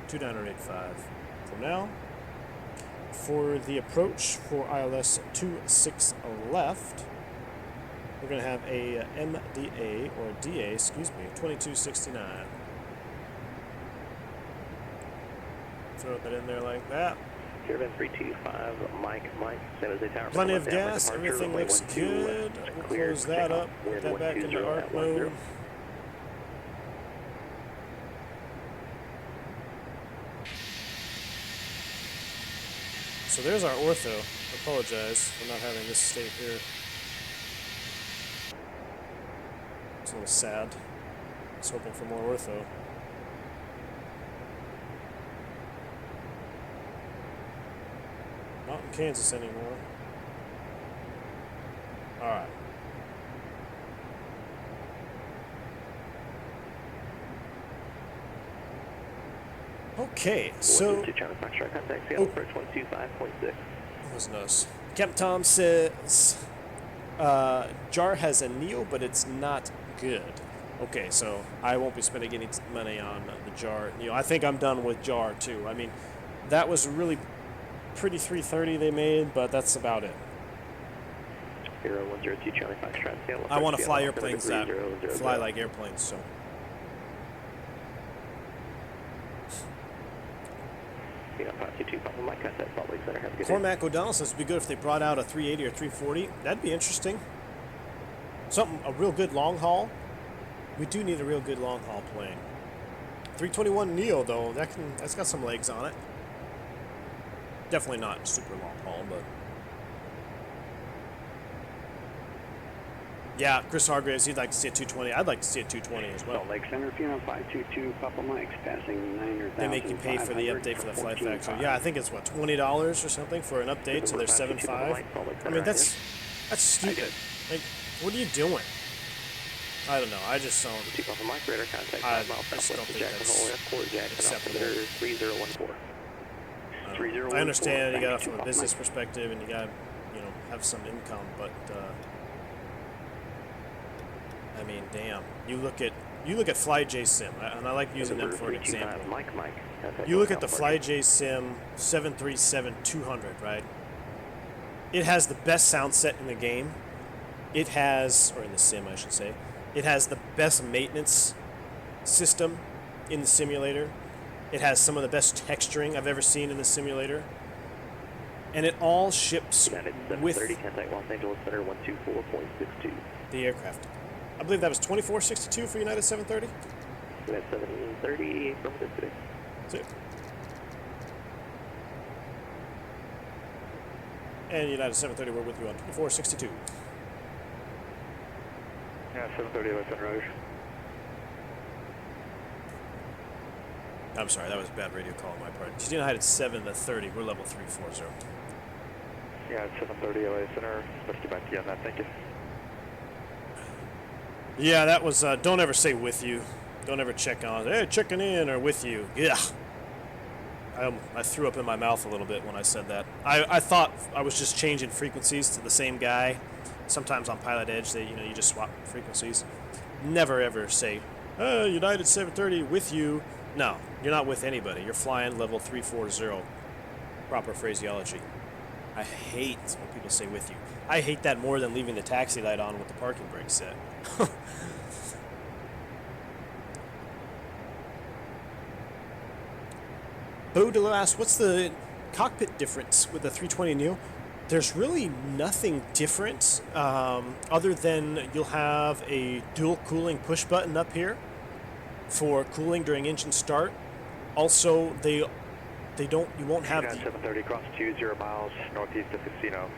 2985 for now. For the approach for ILS 26 left, we're going to have a MDA, or DA, excuse me, 2269. Throw that in there like that. Caravan 325, Mike, San Jose Tower. Plenty of gas, everything looks good. We'll close that up, put that back into arc mode. So there's our ortho. I apologize for not having this state here. It's a little sad. I was hoping for more ortho. Not in Kansas anymore. Alright. Okay, so... That was nice. Captain Tom says... JAR has a Neo, but it's not good. Okay, so I won't be spending any money on the JAR Neo. I think I'm done with JAR, too. I mean, that was really pretty 330 they made, but that's about it. 0102 Charlie Foxtrot. I want to fly airplanes that fly like airplanes, so... Yeah, 522 Papa Mike, contact Salt Lake Center. Have a good day. Cormac O'Donnell says it'd be good if they brought out a 380 or 340. That'd be interesting. A real good long haul. We do need a real good long haul plane. 321 Neo though, that's got some legs on it. Definitely not super long haul, but yeah, Chris Hargraves, he'd like to see a 220. I'd like to see a 220 as well. Salt Lake Center, Phenom 522 Papa Mike's passing 900,000. They make you pay for the update for the flight factory. Yeah, I think it's what, $20 or something for an update to their 7.5. I mean, that's stupid. Like, what are you doing? I don't know. I just don't. Takeoff Mike, radar contact. I just don't think that's acceptable. 3014. I understand you got it from a business perspective and you got to, have some income, but I mean, damn. You look at FlyJ Sim, and I like using them for an example. You look at the FlyJ Sim 737-200, right? It has the best sound set in the game. It has, or in the sim, I should say, it has the best maintenance system in the simulator. It has some of the best texturing I've ever seen in the simulator. And it all ships with Los Angeles Center 124.62. the aircraft. I believe that was 2462 for United 730. That's 730 from this today. That's it. And United 730, we're with you on 2462. Yeah, 730 West Road. I'm sorry, that was a bad radio call on my part. United Height at 730, we're level 340. Yeah, it's 730 LA Center. Let's get back to you on that. Thank you. Yeah, that was, don't ever say with you. Don't ever check on, hey, checking in or with you. Yeah. I threw up in my mouth a little bit when I said that. I thought I was just changing frequencies to the same guy. Sometimes on Pilot Edge, you just swap frequencies. Never ever say, United 730 with you. No, you're not with anybody. You're flying level 340. Proper phraseology. I hate when people say with you. I hate that more than leaving the taxi light on with the parking brake set. Bodilo asks, what's the cockpit difference with the 320 Neo? There's really nothing different other than you'll have a dual cooling push button up here for cooling during engine start. Also, you won't have the 730 cross 20 miles northeast of Casino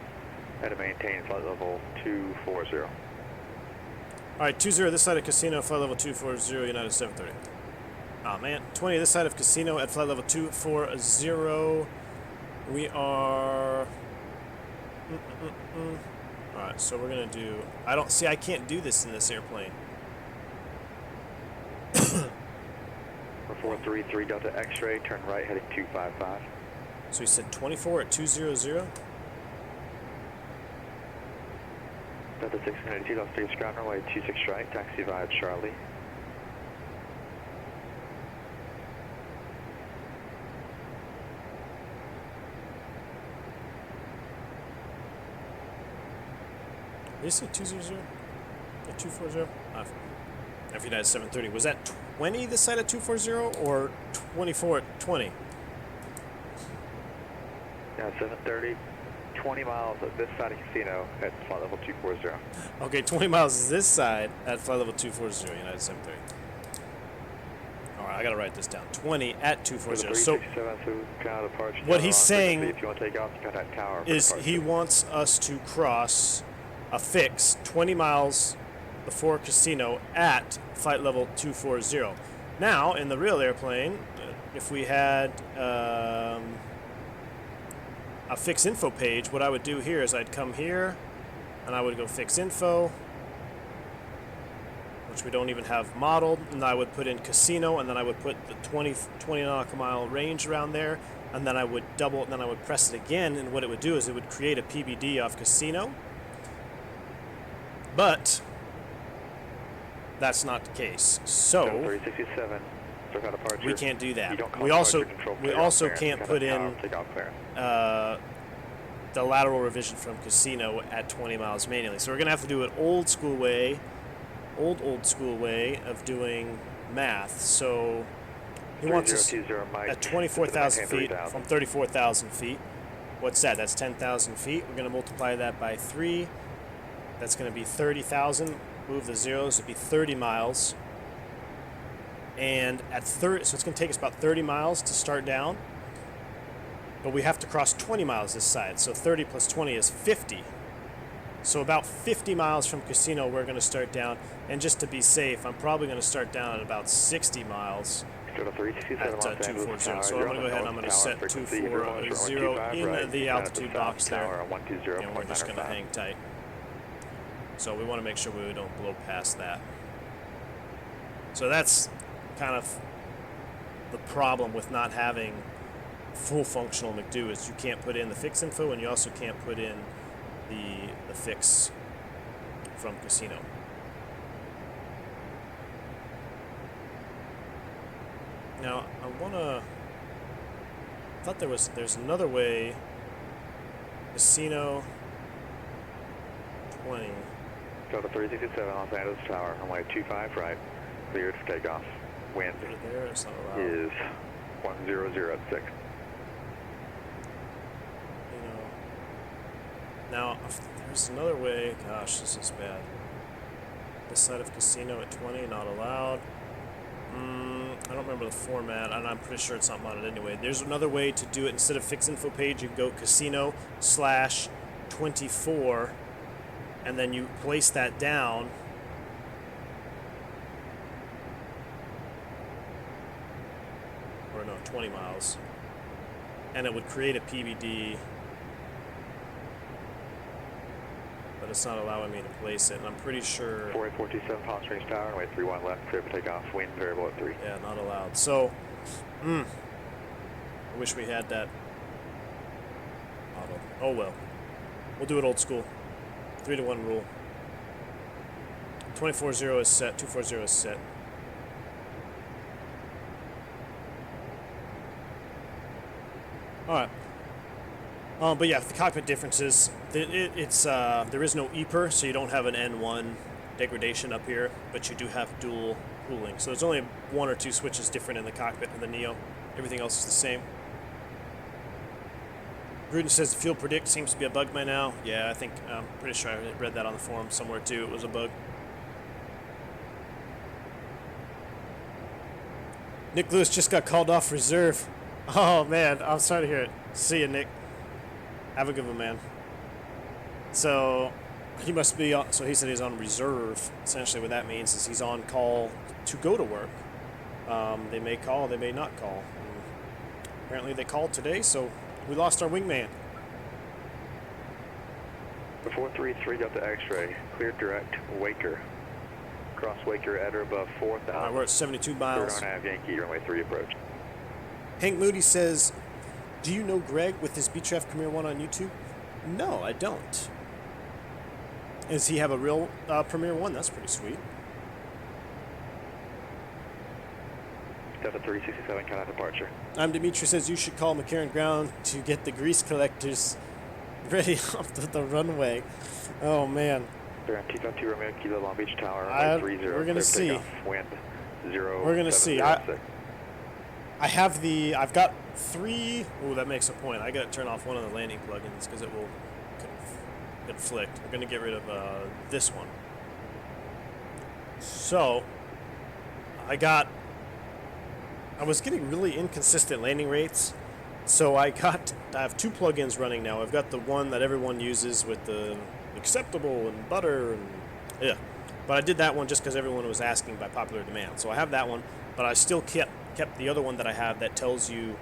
at a maintained flight level 240. All right, 20 this side of Casino, flight level 240, United 730. Oh man, 20 this side of Casino at flight level 240. We are. All right, so we're gonna do. I can't do this in this airplane. 433 Delta X-ray, turn right heading 255. So he said 24 at 200. Delta 692, Los Angeles ground runway 26 right, taxi via Charlie. Did you say 200? Or 240? F United 730. Was that 20 this side of 240 or 24 at 20? Yeah, 730. 20 miles at this side of Casino at flight level 240. Okay, 20 miles is this side at flight level 240, United 730. Alright, I gotta write this down. 20 at 240. So, what he's saying if you want to take off, you got that tower is he wants us to cross a fix 20 miles before Casino at flight level 240. Now, in the real airplane, if we had a fix info page, what I would do here is I'd come here and I would go fix info, which we don't even have modeled, and I would put in Casino, and then I would put the 20 nautical mile range around there, and then I would double it, and then I would press it again, and what it would do is it would create a PBD off Casino. But that's not the case. So 367. we can't do that. We also can't put in the lateral revision from Casino at 20 miles manually. So we're gonna have to do an old school way of doing math. So He wants us at 24,000 feet from 34,000 feet. What's that? That's 10,000 feet. We're going to multiply that by 3. That's going to be 30,000. Move the zeros. It'd be 30 miles. And at 30, so it's going to take us about 30 miles to start down. But we have to cross 20 miles this side. So 30 plus 20 is 50. So about 50 miles from Casino, we're going to start down. And just to be safe, I'm probably going to start down at about 60 miles at 240. So I'm going to go ahead and I'm going to set 240 in the altitude box there. And we're just going to hang tight. So we want to make sure we don't blow past that. So that's kind of the problem with not having full functional McDo is you can't put in the fix info and you also can't put in the fix from Casino. Now I thought there's another way. Casino 20. Delta 367 Los Angeles Tower, runway 25 right, cleared for takeoff. Wind is 1006. Now, if there's another way. Gosh, this is bad. This side of Casino at 20, not allowed. I don't remember the format, and I'm pretty sure it's not modded anyway. There's another way to do it. Instead of fix info page, you go Casino/24, and then you place that down. Or no, 20 miles. And it would create a PBD. But it's not allowing me to place it, and I'm pretty sure... 4847 Palm Springs Tower, runway 31 left, clear for takeoff, wind variable at 3. Yeah, not allowed. So, I wish we had that model. Oh well. We'll do it old school. 3-to-1 rule. 240 is set, 240 is set. Alright. But yeah, the cockpit differences, there is no EPR, so you don't have an N1 degradation up here, but you do have dual cooling. So there's only 1 or 2 switches different in the cockpit and the Neo. Everything else is the same. Gruden says the fuel predict seems to be a bug by now. Yeah, I think, I'm pretty sure I read that on the forum somewhere too. It was a bug. Nick Lewis just got called off reserve. Oh man, I'm sorry to hear it. See you, Nick. Have a good one, man. So he must be on, so he said he's on reserve. Essentially what that means is he's on call to go to work. They may call, they may not call. And apparently they called today, so we lost our wingman. 433 Delta X-ray, cleared direct Waker. Cross Waker at or above 4,000. We're at 72 miles. 3.5 Yankee, runway 3 approach. Hank Moody says, do you know Greg with his Beechcraft Premiere 1 on YouTube? No, I don't. Does he have a real Premiere 1? That's pretty sweet. Delta 367, count departure. IMDimitri says you should call McCarran Ground to get the grease collectors ready off the runway. Oh, man. They're on T-52 Romeo, Kilo Long Beach Tower, runway 30. We're going to see. Wind 0. We're going to see. I've got 3. Oh, that makes a point. I got to turn off one of the landing plugins because it will conflict. We're going to get rid of this one. So, I was getting really inconsistent landing rates. So I have 2 plugins running now. I've got the one that everyone uses with the acceptable and butter and yeah. But I did that one just because everyone was asking by popular demand. So I have that one, but I still kept the other one that I have that tells you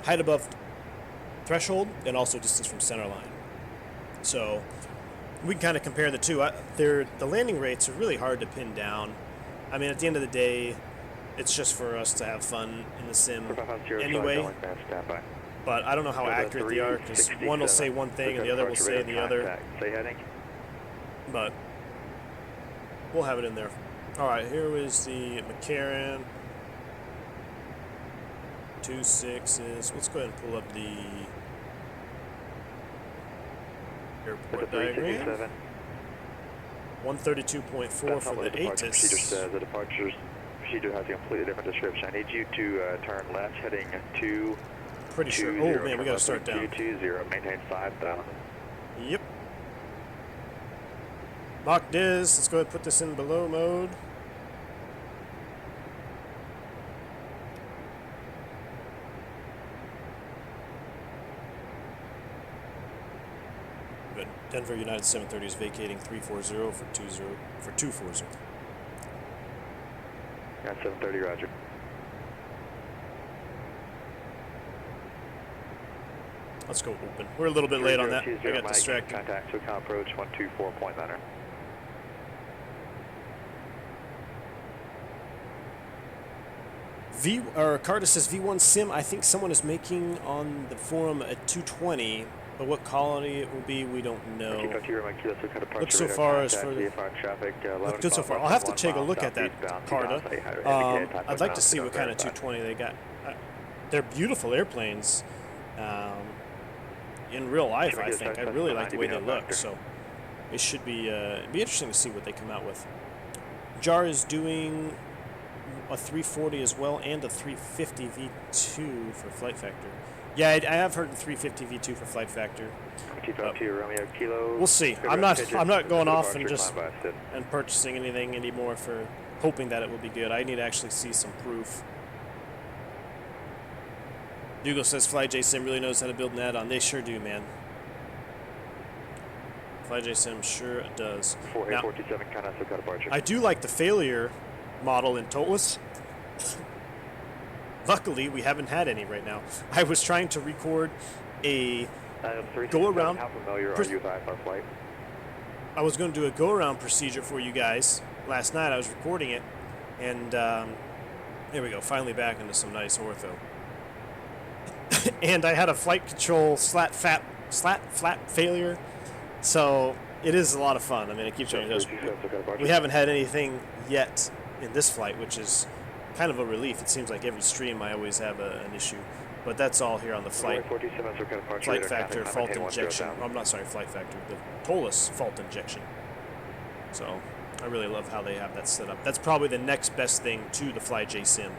height above threshold and also distance from center line. So we can kind of compare the two. The landing rates are really hard to pin down. I mean, at the end of the day, it's just for us to have fun in the sim anyway. But I don't know how accurate they are because one will say one thing and the other will say the other. But we'll have it in there. All right, here is the McCarran. 26s. Let's go ahead and pull up the airport diagram. 132.4 for the ATIS. The departure procedure has a completely different description. I need you to turn left heading 2. Pretty sure. Oh man, we gotta start down. 220, maintain 5,000. Yep. Mach dis. Let's go ahead and put this in below mode. Good. Denver United 730 is vacating 340 for 240. Yeah, 730, roger. Let's go open. We're a little bit late on that. I got distracted. Contact to account approach 124.9. Carter says V1 Sim. I think someone is making on the forum a 220, but what quality it will be, we don't know. Look so far as for look good so far. I'll have to take a look at that, Carter. I'd like to see what kind of 220 they got. They're beautiful airplanes. In real life, I think. I really like the way they look, so it should be interesting to see what they come out with. JAR is doing a 340 as well and a 350 V2 for flight factor. Yeah, I have heard the 350 V2 for flight factor. We'll see. I'm not going off and just and purchasing anything anymore for hoping that it will be good. I need to actually see some proof. Dougal says FlyJSim really knows how to build an add-on. They sure do, man. FlyJSim sure does. Now, I do like the failure model in ToLiss. Luckily, we haven't had any right now. I was trying to record a go-around. How familiar are you with IFR flight? I was going to do a go-around procedure for you guys. Last night I was recording it, and there we go. Finally back into some nice ortho. And I had a flight control slat flap failure, so it is a lot of fun. I mean, it keeps showing those. We haven't had anything yet in this flight, which is kind of a relief. It seems like every stream I always have an issue, but that's all here on the flight factor fault injection. Oh, I'm not sorry, flight factor. The ToLiss fault injection. So I really love how they have that set up. That's probably the next best thing to the FlyJSim.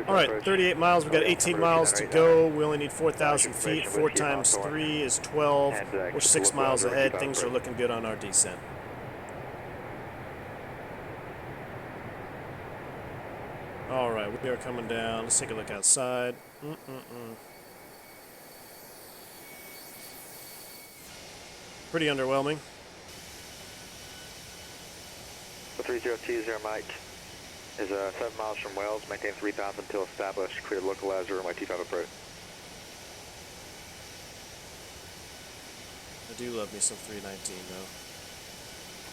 All right, 38 miles. We've got 18 miles to go. We only need 4,000 feet. 4 times 3 is 12. We're 6 miles ahead. Things are looking good on our descent. All right, we are coming down. Let's take a look outside. Pretty underwhelming. 3020 Mike. Is 7 miles from Wells, maintain 3,000 until established, clear localizer on my T5 approach. I do love me some 319 though.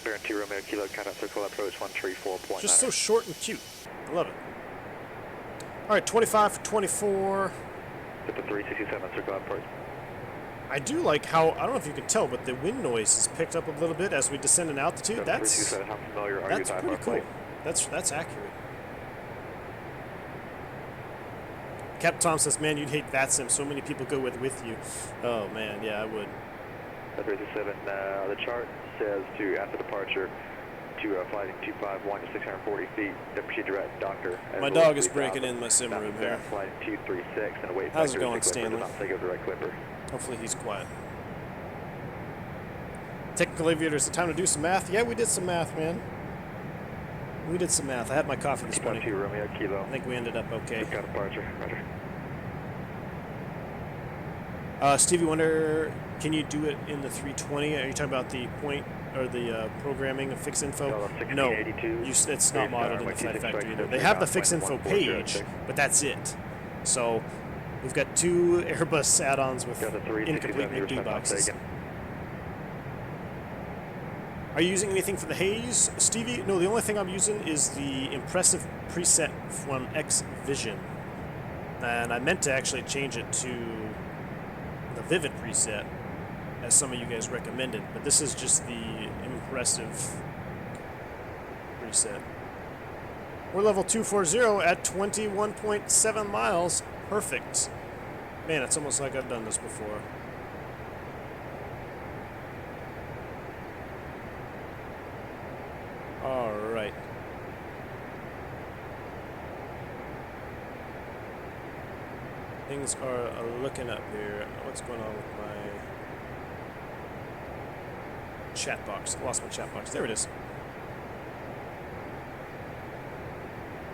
Baron 2 Romeo Kilo, contact circle approach 134.9. Just so short and cute. I love it. Alright, 25 for 24. Get the 367 circle approach. I do like how, I don't know if you can tell, but the wind noise has picked up a little bit as we descend in altitude. That's pretty cool. That's accurate. Cap Tom says, man, you'd hate that sim. So many people go with you. Oh, man, yeah, I would. 367, the chart says to, after departure, to flighting 251 to 640 feet, the procedure at Doctor. My dog is breaking in my sim room here. Flighting 236 and await. How's it going, Stanley? Not take a direct clipper. Hopefully he's quiet. Technical aviators, the time to do some math? Yeah, we did some math, man. We did some math. I had my coffee this morning. Romeo Kilo. I think we ended up okay. Got departure. Roger. Stevie, wonder, can you do it in the 320? Are you talking about the point or the programming of fix info? No, it's not modeled in the flight factor either. They have the fix info page, but that's it. So we've got 2 Airbus add-ons with incomplete McD boxes. Are you using anything for the haze, Stevie? No, the only thing I'm using is the impressive preset from X-Vision. And I meant to actually change it to the Vivid preset, as some of you guys recommended, but this is just the impressive preset. We're level 240 at 21.7 miles. Perfect. Man, it's almost like I've done this before. All Things are looking up here. What's going on with my chat box? I lost my chat box. There it is.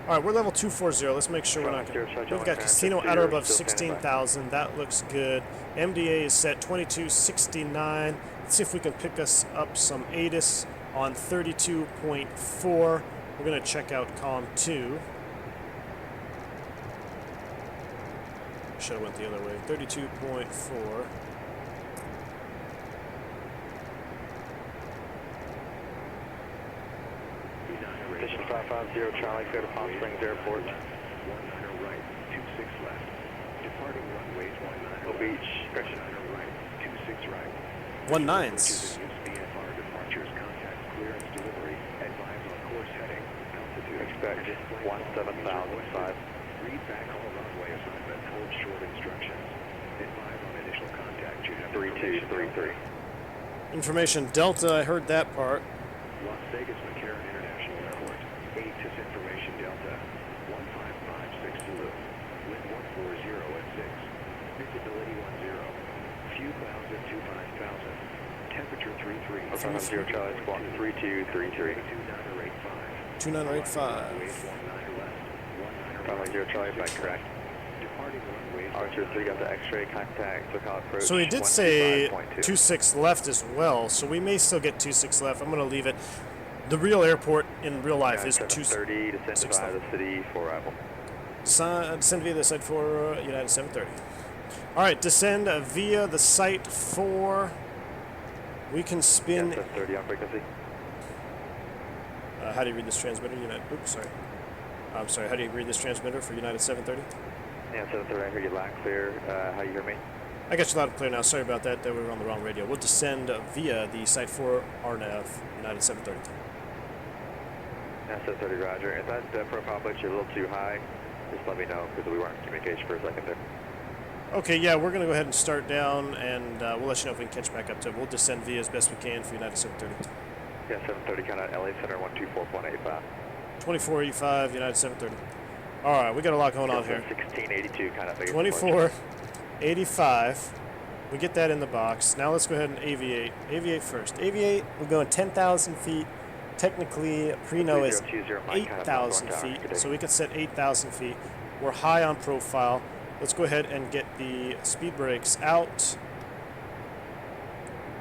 Alright, we're level 240. Let's make sure we're not going to... We've got Casino at or above 16,000. That looks good. MDA is set 2269. Let's see if we can pick us up some ATIS on 32.4. We're going to check out COM 2. Should have went the other way. 32.4. Station 550 Charlie, clear to Palm Springs Airport. 19 right, 26 left. Departing runways 19 Beach, correction. Right, 26 right. 19s. VFR departures, contact clearance delivery. Advise on course heading. Altitude. Expect 17,005. Read back all runway assignments. Hold short instructions. Advise on initial contact. You have 3233. Information Delta, I heard that part. Las Vegas McCarran International Airport. 8 is information Delta. 1556 Zulu. Wind 140 at 6. Visibility 10. Few clouds at 25,000. Temperature 33. 550 Charlie, squawk 3233. 2985. 510 Charlie, back correct. Archer 3 got the X-ray contact, SoCal approach. So he did say 26 left as well, so we may still get 26 left. I'm going to leave it. The real airport in real life is 730, descend via the city for arrival. Descend via the site for United 730. Alright, descend via the site for... We can spin... 730 on frequency. How do you read this transmitter? United... Oops, sorry. I'm sorry, how do you read this transmitter for United 730? Yeah, 730, I hear you loud and clear. How you hear me? I got you loud and clear now. Sorry about that. We were on the wrong radio. We'll descend via the Site 4 RNAV, United 730. Yeah, 730, roger. If that profile puts you a little too high, just let me know, because we weren't in communication for a second there. Okay, yeah, we're going to go ahead and start down, and we'll let you know if we can catch back up to it. We'll descend via as best we can for United 730. Yeah, 730, count out LA Center 124.85. 2485, United 730. Alright, we got a lot going on here. 1682, kind of. 2485. We get that in the box. Now let's go ahead and aviate. Aviate first. Aviate, we're going 10,000 feet. Technically, pre-no is 8,000 feet, so we could set 8,000 feet. We're high on profile. Let's go ahead and get the speed brakes out.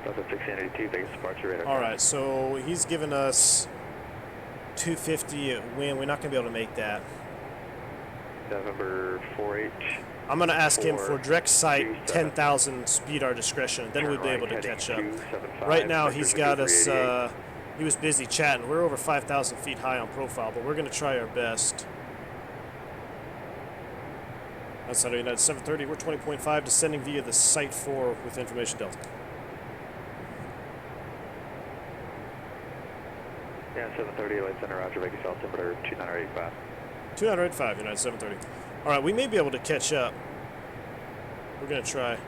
That's a 1682, Vegas departure radar. Alright, so he's given us 250 at wind. We're not going to be able to make that. November 4H. I'm going to ask him for direct sight 10,000 speed our discretion. Then we'll be able to catch up. Right now he's got us, he was busy chatting. We're over 5,000 feet high on profile, but we're going to try our best. That's out of United 730. We're 20.5, descending via the Site 4 with information Delta. Yeah, 730, LA Center, roger, Vegas altimeter 2985. 2985, United 730. Alright, we may be able to catch up. We're going to try.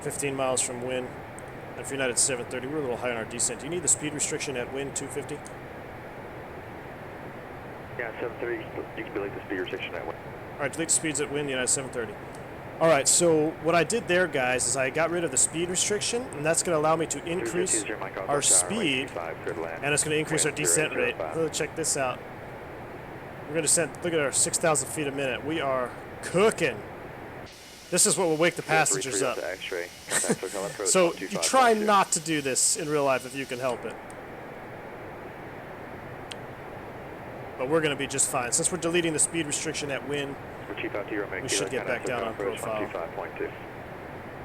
15 miles from wind. And for United 730, we're a little high on our descent. Do you need the speed restriction at wind 250? Yeah, 730, you can delete the speed restriction at wind. Alright, delete the speeds at wind, United 730. Alright, so what I did there, guys, is I got rid of the speed restriction, and that's going to allow me to increase our speed, and it's going to increase our descent rate. Let's check this out. We're going to descend, look at our 6,000 feet a minute. We are cooking. This is what will wake the passengers up. So you try not to do this in real life if you can help it. But we're going to be just fine. Since we're deleting the speed restriction at wind, we should get back down on profile.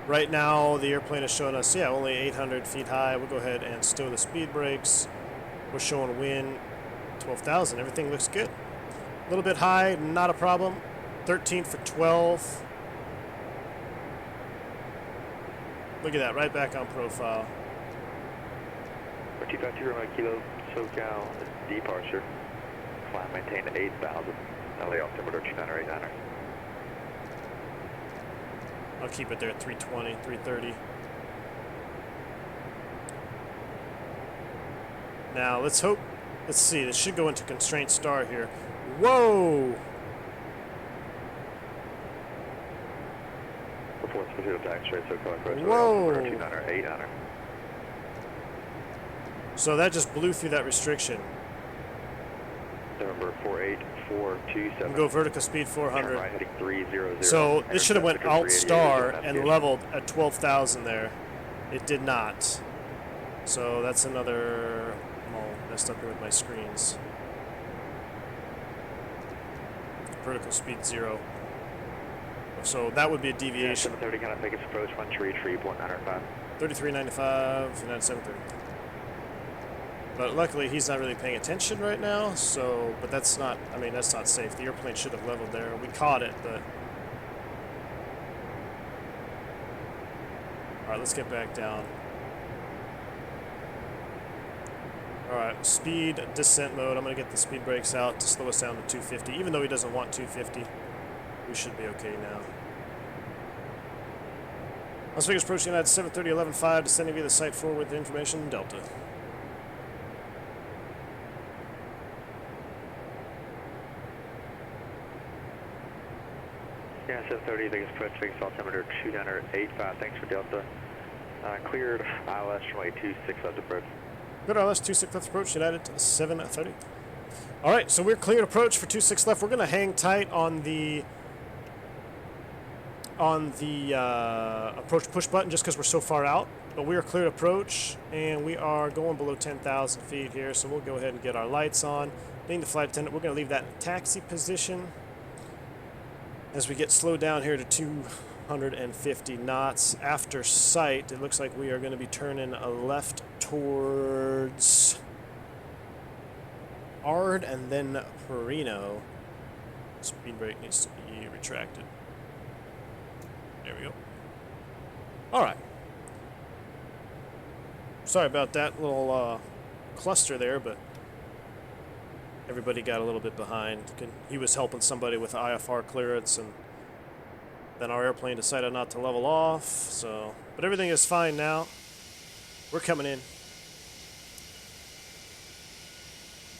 Right now, the airplane is showing us, yeah, only 800 feet high. We'll go ahead and stow the speed brakes. We're showing wind 12,000. Everything looks good. A little bit high, not a problem. 13 for 12. Look at that, right back on profile. 252 Romeo Kilo, SoCal, departure. Climb maintained at 8,000. LA altimeter 2989. I'll keep it there at 320, 330. Now, let's hope, let's see, this should go into constraint star here. Whoa! 4 specific to X-ray, so call approach. Whoa. 298 So that just blew through that restriction. November 48427. We'll go vertical speed 400. Right, heading 300. So this should have went alt star and navigation. leveled at 12,000 there. It did not. So that's another. I'm all messed up here with my screens. Vertical speed 0. So that would be a deviation. 730, kind of take its approach, 133.905. 3395, United 730. But luckily he's not really paying attention right now, so, but that's not, I mean, that's not safe. The airplane should have leveled there. We caught it, but. Alright, let's get back down. Alright, speed, descent mode. I'm going to get the speed brakes out to slow us down to 250. Even though he doesn't want 250, we should be okay now. Las Vegas approach United 730-11-5, descending via the site 4 with information Delta. Yeah, 730, Vegas approach, Vegas altimeter 285, thanks for Delta. Cleared ILS runway 26 left approach. Good ILS 26 left approach, United 730. Alright, so we're cleared approach for 26 left. We're going to hang tight on the approach push button just because we're so far out. But we are cleared approach, and we are going below 10,000 feet here, so we'll go ahead and get our lights on. Being the flight attendant, we're going to leave that in taxi position as we get slowed down here to 250 knots. After sight, it looks like we are going to be turning left towards Ard and then Perino. Speed brake needs to be retracted. There we go. Alright. Sorry about that little cluster there, but everybody got a little bit behind. He was helping somebody with IFR clearance, and then our airplane decided not to level off. So, but everything is fine now. We're coming in.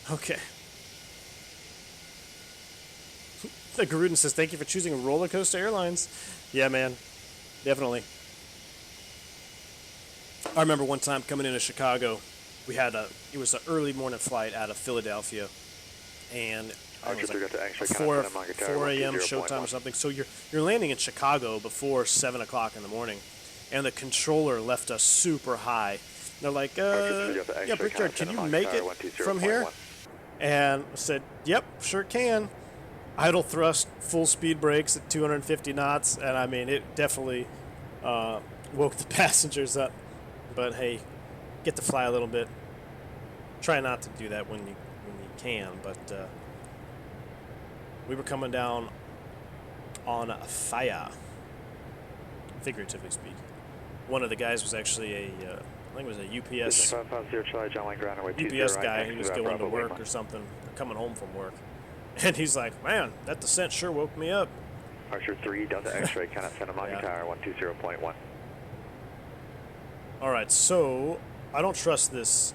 Okay. The Garudin says, thank you for choosing Roller Coaster Airlines. Yeah, man. Definitely. I remember one time coming into Chicago, we had it was an early morning flight out of Philadelphia, and it was like 4 a.m. showtime or something. So you're landing in Chicago before 7 o'clock in the morning, and the controller left us super high. They're like, yeah, Brickyard, can you make it from here? And I said, yep, sure can. Idle thrust, full speed brakes at 250 knots, and I mean, it definitely woke the passengers up. But hey, get to fly a little bit. Try not to do that when you can, but we were coming down on fire, figuratively speaking. One of the guys was actually I think it was a UPS guy. He was going to work or something, coming home from work. And he's like, man, that descent sure woke me up. Archer 3, Delta X-ray, count out Santa Monica Tower, 120.1. Alright, so I don't trust this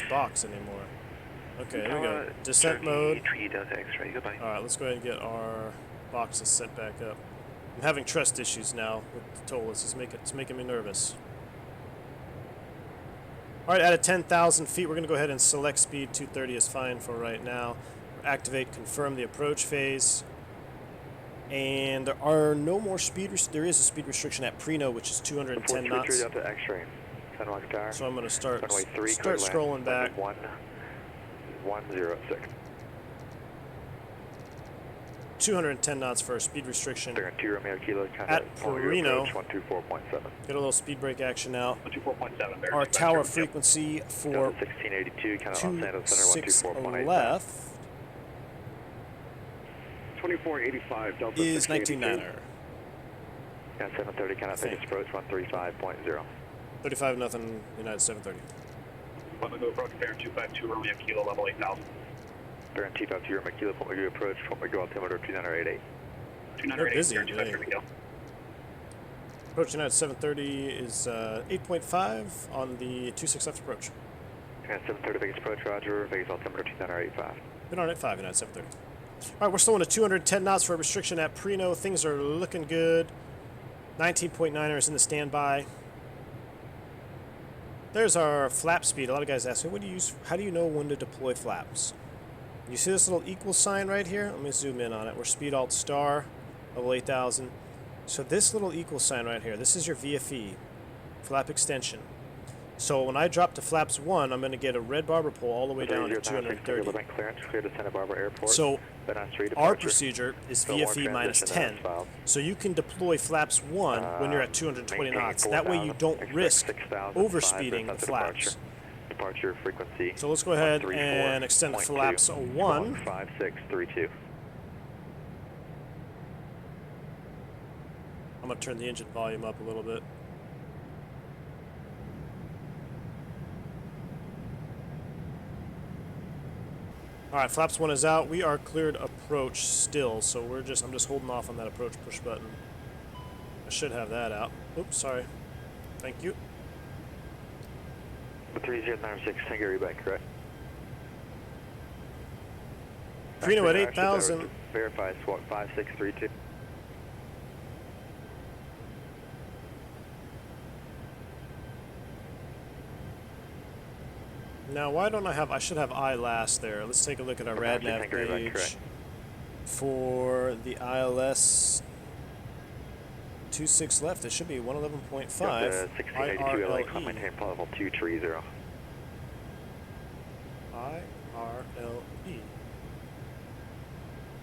box anymore. Okay, here we go. Descent mode. Alright, let's go ahead and get our boxes set back up. I'm having trust issues now with ToLiss. It's making me nervous. Alright, at 10,000 feet, we're going to go ahead and select speed. 230 is fine for right now. Activate, confirm the approach phase. And there are no more speed. There is a speed restriction at Preno, which is 210 knots. So I'm going to start scrolling back. 106. 210 knots for a speed restriction at Perino. 124.7. Get a little speed brake action now. 124.7. Our tower frequency for 1682, kind of Los Santos Center, 124.8. left 2485 Delta is 19.9er. Yeah, 730, kind of take approach 135.0. 35 nothing, United 730. One go approach, Baron 252, Romeo Kilo, level 8000. Baron 252, Romeo Kilo, point go approach, point go altimeter 2988. They're busy today. Approach United 730 is 8.5 on the 26 left approach. Yeah, 730 Vegas approach, roger, Vegas altimeter 2985. Been on at 5, United 730. Alright, we're slowing to 210 knots for a restriction at Preno. Things are looking good. 19.9ers in the standby. There's our flap speed. A lot of guys ask me, what do you use? How do you know when to deploy flaps? You see this little equal sign right here? Let me zoom in on it. We're speed alt star, level 8000. So this little equal sign right here, this is your VFE, flap extension. So when I drop to flaps 1, I'm going to get a red barber pull all the way down to 230. Clearance, clear to Santa Barbara Airport. So Street our departure. procedure is Fillmore VFE minus transition 10. filed. So you can deploy flaps 1 when you're at 220 knots. That way you don't risk overspeeding the flaps. Departure frequency. So let's go ahead and extend the flaps 1. 5632. I'm going to turn the engine volume up a little bit. All right, flaps 1 is out. We are cleared approach still, so I'm just holding off on that approach push button. I should have that out. Oops, sorry. Thank you. 3096, Tango back, correct? Reno at 8,000. Verify SWAT 5632. Now, why don't I should have I last there. Let's take a look at our RadNav page for the ILS 26 left. It should be 111.5. 1682 LA, climb maintain level 230. IRLE.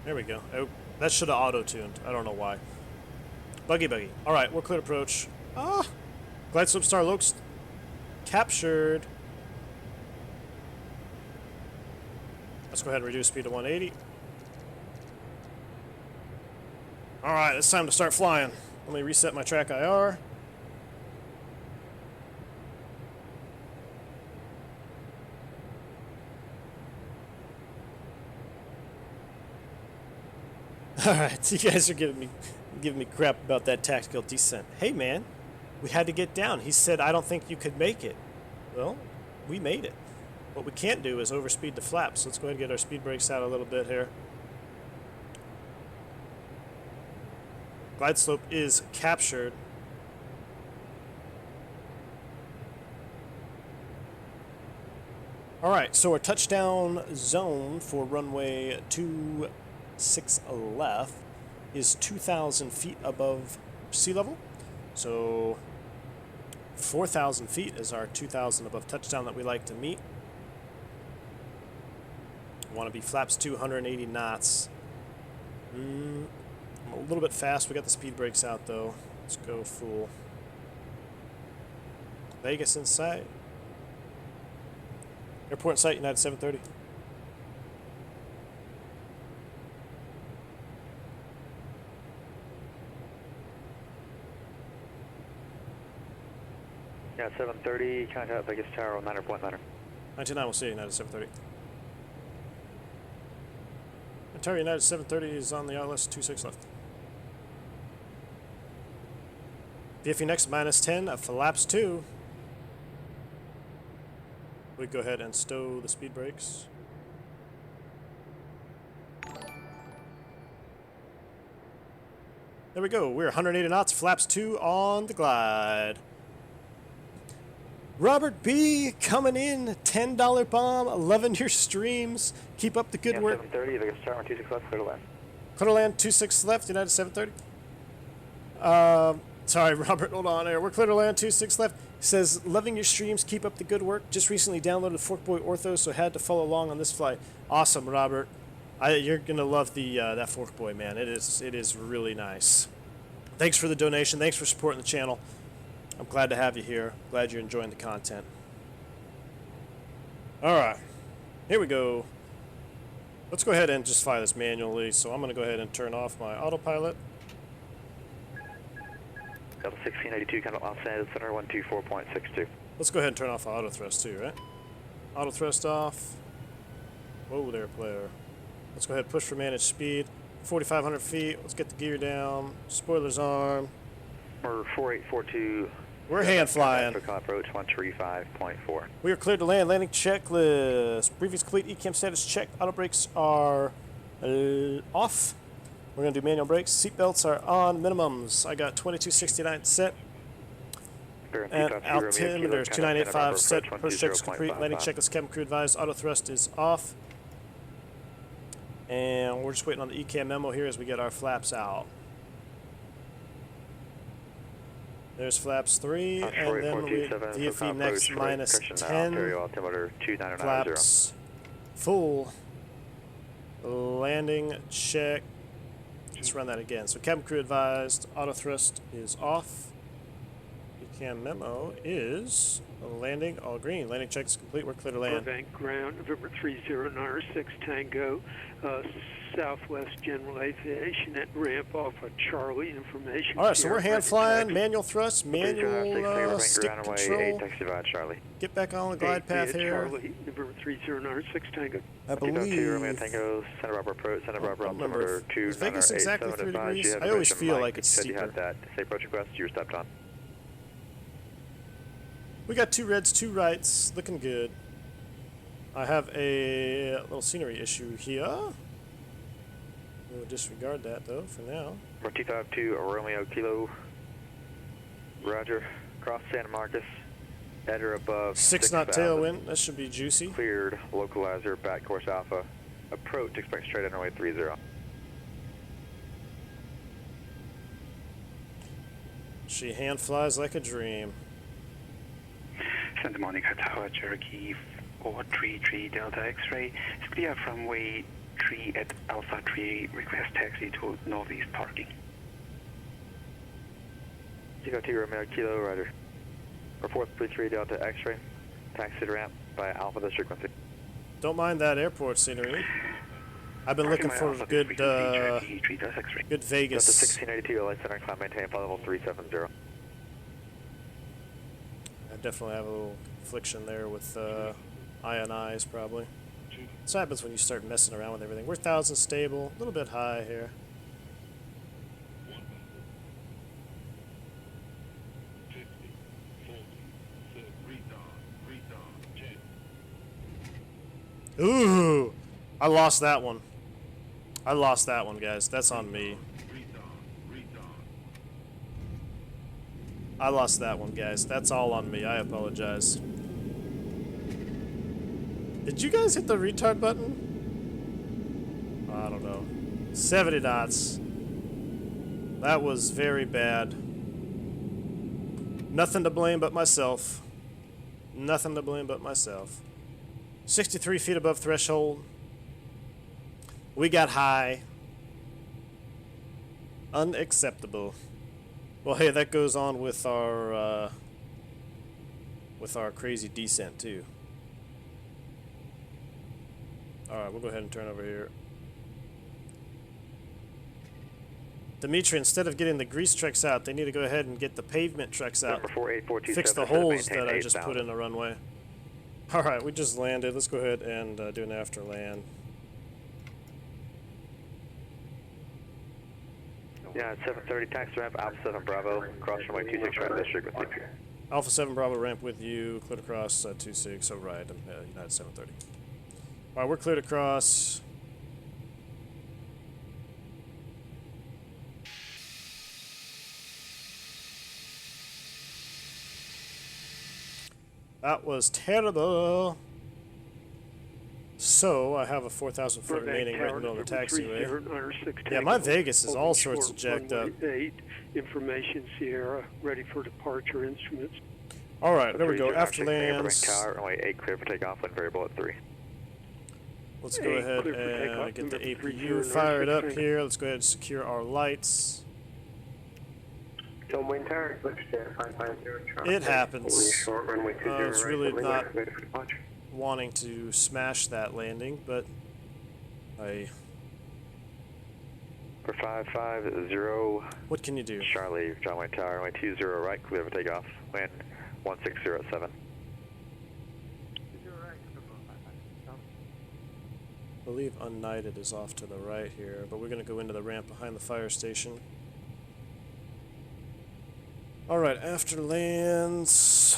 There we go. Oh, that should have auto-tuned. I don't know why. Buggy. All right, we're clear approach. Ah! Glide slope star looks captured. Let's go ahead and reduce speed to 180. All right, it's time to start flying. Let me reset my track IR. All right, so you guys are giving me crap about that tactical descent. Hey, man, we had to get down. He said, I don't think you could make it. Well, we made it. What we can't do is overspeed the flaps. Let's go ahead and get our speed brakes out a little bit here. Glide slope is captured. All right, so our touchdown zone for runway 26 left is 2,000 feet above sea level. So 4,000 feet is our 2,000 above touchdown that we like to meet. Want to be flaps 280 knots. I'm a little bit fast. We got the speed brakes out though. Let's go full. Vegas in sight. Airport in sight, United 730. Yeah, 730, contact Vegas Tower on 9.9. 99 will see United 730. Tower United 730 is on the ILS 26 left. VFE next minus 10 for laps 2. We go ahead and stow the speed brakes. There we go. We're 180 knots, flaps 2 on the glide. Robert B coming in, $10 bomb, loving your streams. Keep up the good work. 730, Vegas Tower on 26 left, clear to land. Clear to land 26 left, United 730. Sorry, Robert, hold on there. We're clear to land 26 left. He says, loving your streams, keep up the good work. Just recently downloaded Forkboy Ortho, so had to follow along on this flight. Awesome, Robert. You're gonna love the that Forkboy, man. It is really nice. Thanks for the donation. Thanks for supporting the channel. I'm glad to have you here. Glad you're enjoying the content. All right, here we go. Let's go ahead and just fly this manually. So I'm going to go ahead and turn off my autopilot. Delta 1682, kind of Los Angeles Center 124.62. Let's go ahead and turn off auto thrust too, right? Auto thrust off. Whoa there, player. Let's go ahead and push for managed speed. 4,500 feet. Let's get the gear down. Spoilers arm. We're 4842. We're hand flying. Approach 135.4. We are cleared to land. Landing checklist. Previous complete. ECAM status checked. Auto brakes are off. We're going to do manual brakes. Seatbelts are on minimums. I got 2269 set. And altimeter is 2985 set. Approach check is complete. Landing checklist, cabin crew advised. Auto thrust is off. And we're just waiting on the ECAM memo here as we get our flaps out. There's flaps 3, and then we VFE next minus 10. Flaps full. Landing check. Let's run that again. So cabin crew advised, auto thrust is off. ECAM memo is landing all green. Landing check is complete. We're clear to land. Burbank ground, November 3096 Tango, Southwest General Aviation at ramp off of Charlie information. All right, so we're hand flying, manual thrust, manual stick control. Charlie. Get back on the glide path here. Charlie, November 3096 Tango. I believe. Tango, Santa Barbara approach, Santa Barbara altimeter Is Vegas exactly 3 degrees? I always feel like it's steeper. You had that. Say approach request, you were stepped on. We got 2 reds, 2 rights, looking good. I have a little scenery issue here. We'll disregard that though for now. 252 Romeo Kilo. Roger. Cross Santa Marcus. Header above 6 knot tailwind. That should be juicy. Cleared. Localizer. Back course Alpha. Approach. Expect straight runway 30. She hand flies like a dream. Santa Monica Tower, Cherokee 433 Delta X-ray. It's clear from way 3 at Alpha 3. Request taxi to northeast parking. Chico 2 Romeo Kilo, Roger. Report 33 Delta X-ray. Taxi to ramp by Alpha this frequency. Don't mind that airport scenery. I've been looking for good good Vegas. Delta 1682, light center climb, maintain flight level 370. I definitely have a little confliction there with INIs probably. That's what happens when you start messing around with everything. We're 1,000 stable, a little bit high here. Ooh! I lost that one. I lost that one, guys. That's on me. I lost that one, guys. That's all on me. I apologize. Did you guys hit the retard button? I don't know. 70 knots. That was very bad. Nothing to blame but myself. Nothing to blame but myself. 63 feet above threshold. We got high. Unacceptable. Well, hey, that goes on with our crazy descent too. All right, we'll go ahead and turn over here. Dimitri, instead of getting the grease trucks out, they need to go ahead and get the pavement trucks out. Fix the holes that I just put in the runway. All right, we just landed. Let's go ahead and do an after land. Yeah, 730 taxi ramp, Alpha 7 Bravo, cross runway 26 right this frequency. Alpha 7 Bravo ramp with you, cleared across 26, so right, United 730. All right, we're cleared across. That was terrible. So, I have a 4,000 foot remaining right in the middle of the taxiway. Yeah, my Vegas is all sorts of jacked up. Information Sierra, ready for departure instruments. All right, there we go. After lands. Tower, runway 8 clear for takeoff, wind variable at 3. Let's go ahead and get the APU fired up here. Let's go ahead and secure our lights. It happens. I was really not wanting to smash that landing, but I... For 550. What can you do? Charlie, John Wayne Tower, runway 20 right, clear for takeoff, wind 1607. I believe Untitled is off to the right here, but we're going to go into the ramp behind the fire station. Alright, after lands,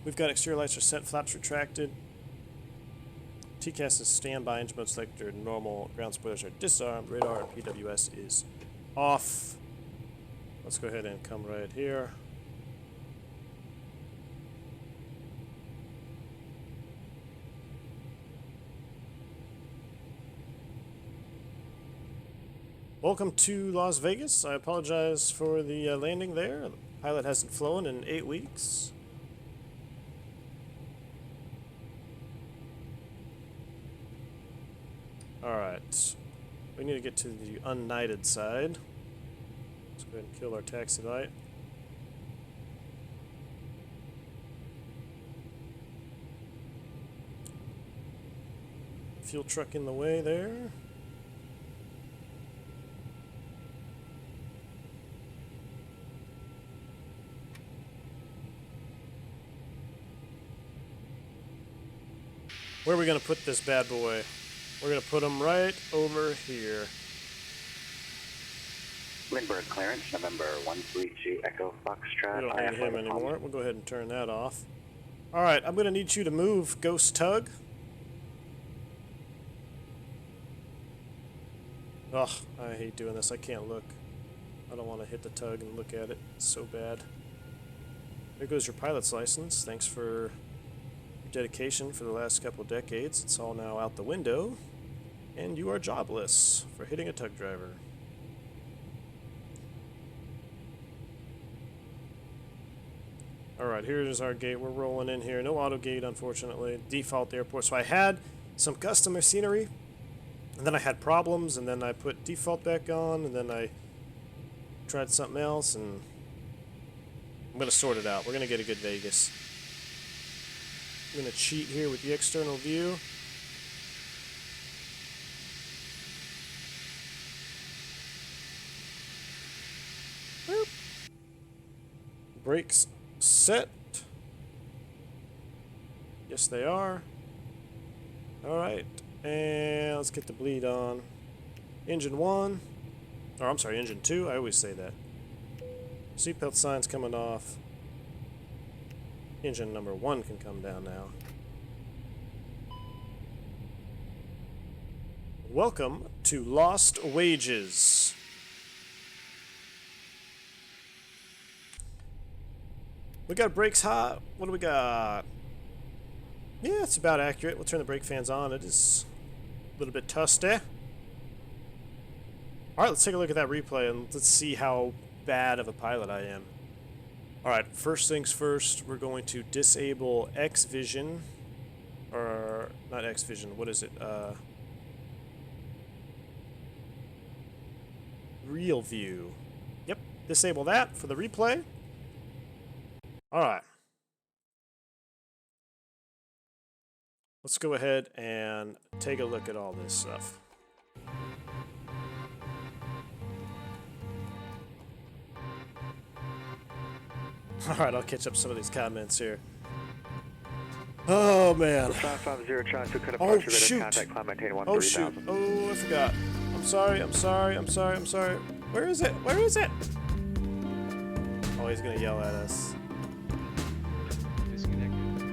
we've got exterior lights are set, flaps retracted. TCAS is standby, engine mode selector, normal, ground spoilers are disarmed, radar and PWS is off. Let's go ahead and come right here. Welcome to Las Vegas. I apologize for the landing there. The pilot hasn't flown in 8 weeks. Alright. We need to get to the unknighted side. Let's go ahead and kill our taxi light. Fuel truck in the way there. Where are we going to put this bad boy? We're going to put him right over here. Lindbergh clearance, November 132 Echo Foxtrot. We don't need him anymore. We'll go ahead and turn that off. Alright, I'm going to need you to move, Ghost Tug. Ugh, I hate doing this. I can't look. I don't want to hit the tug and look at it. It's so bad. There goes your pilot's license. Thanks for your dedication for the last couple decades. It's all now out the window. And you are jobless for hitting a tug driver. Alright, here's our gate. We're rolling in here. No auto gate, unfortunately. Default airport. So I had some customer scenery, and then I had problems, and then I put default back on, and then I tried something else, and I'm going to sort it out. We're going to get a good Vegas. I'm going to cheat here with the external view. Boop. Brakes set. Yes, they are. Alright. And let's get the bleed on. Engine 1. Or, I'm sorry, Engine 2. I always say that. Seatbelt signs coming off. Engine number 1 can come down now. Welcome to Lost Wages. We got brakes hot. What do we got? Yeah, it's about accurate. We'll turn the brake fans on. It is a little bit tusty. Alright, let's take a look at that replay and let's see how bad of a pilot I am. Alright, first things first, we're going to disable X-Vision. Or, not X-Vision, what is it? Real View. Yep, disable that for the replay. Alright. Let's go ahead and take a look at all this stuff. Alright, I'll catch up some of these comments here. Oh, man. 550 trying to cut Oh, departure shoot. contact climb maintain Oh, shoot. Oh, I forgot. I'm sorry. Where is it? Where is it? Oh, he's gonna yell at us.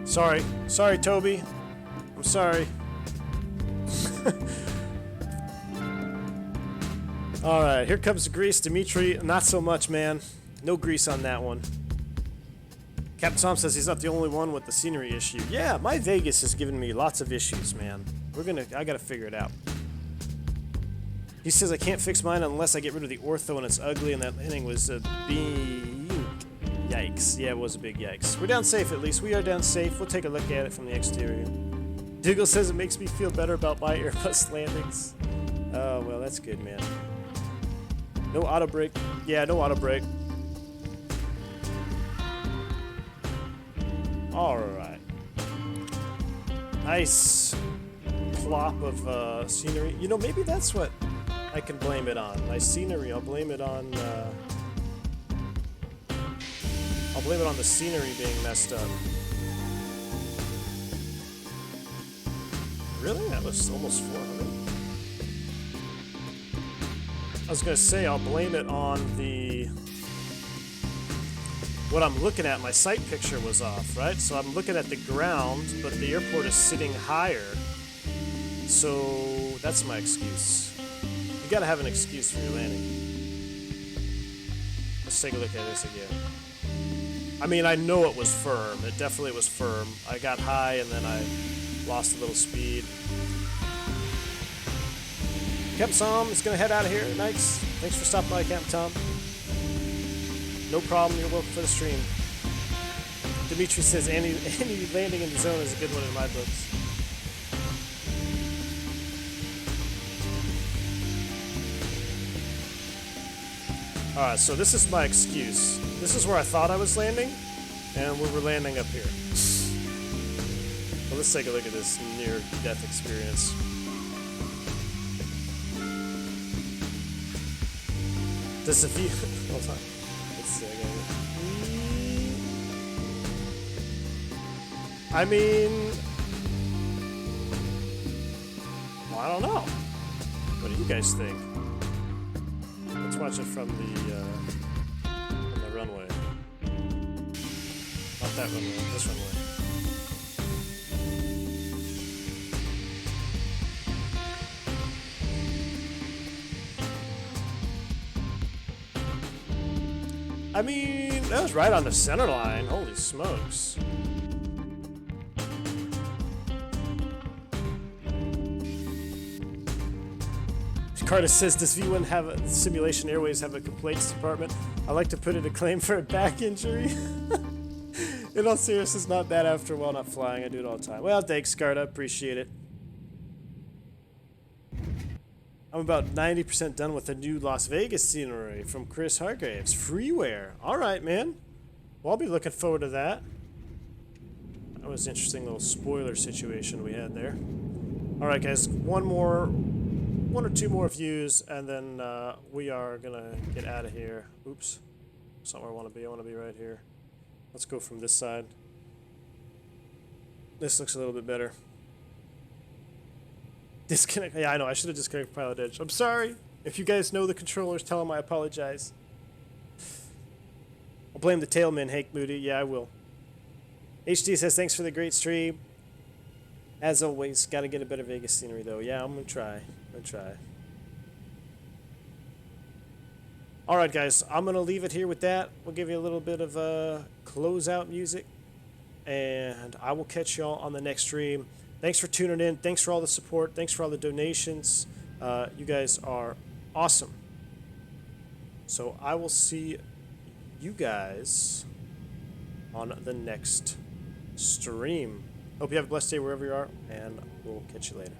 Sorry. Sorry, Toby. I'm sorry. Alright, here comes the grease. Dimitri, not so much, man. No grease on that one. Captain Tom says he's not the only one with the scenery issue. Yeah, my Vegas has given me lots of issues, man. I gotta figure it out. He says I can't fix mine unless I get rid of the ortho and it's ugly, and that landing was a big yikes. Yeah, it was a big yikes. We're down safe at least. We are down safe. We'll take a look at it from the exterior. Diggle says it makes me feel better about my Airbus landings. Oh, well, that's good, man. No auto brake. Yeah, no auto brake. Alright. Nice plop of scenery. You know, maybe that's what I can blame it on. My scenery, I'll blame it on the scenery being messed up. Really? That was almost 400. I was gonna say I'll blame it on the... What I'm looking at, my sight picture was off, right? So I'm looking at the ground, but the airport is sitting higher. So that's my excuse. You gotta have an excuse for your landing. Let's take a look at this again. I mean, I know it was firm. It definitely was firm. I got high and then I lost a little speed. Captain Tom is gonna head out of here. Nice. Thanks for stopping by, Captain Tom. No problem. You're welcome for the stream. Dimitri says any landing in the zone is a good one in my books. Alright, so this is my excuse. This is where I thought I was landing, and we were landing up here. Well, let's take a look at this near-death experience. Does the view... Hold on. Let's see, I mean... Well, I don't know. What do you guys think? Let's watch it from the runway. Not that runway, this runway. I mean, that was right on the center line. Holy smokes. Carter says, does V1 have a Simulation Airways have a complaints department? I like to put in a claim for a back injury. In all seriousness, not bad after a while not flying. I do it all the time. Well, thanks, Carter. Appreciate it. I'm about 90% done with the new Las Vegas scenery from Chris Hargraves. Freeware. All right, man. Well, I'll be looking forward to that. That was an interesting little spoiler situation we had there. All right, guys. One or two more views, and then we are gonna get out of here. Oops, that's not where I want to be. I want to be right here. Let's go from this side. This looks a little bit better. Disconnect. Yeah, I know. I should have disconnected Pilot Edge. I'm sorry. If you guys know the controllers, tell them I apologize. I'll blame the tailman, Hank Moody. Yeah, I will. HD says, thanks for the great stream. As always, got to get a better Vegas scenery, though. Yeah, I'm going to try. Alright, guys. I'm going to leave it here with that. We'll give you a little bit of closeout music. And I will catch y'all on the next stream. Thanks for tuning in. Thanks for all the support. Thanks for all the donations. You guys are awesome. So I will see you guys on the next stream. Hope you have a blessed day wherever you are, and we'll catch you later.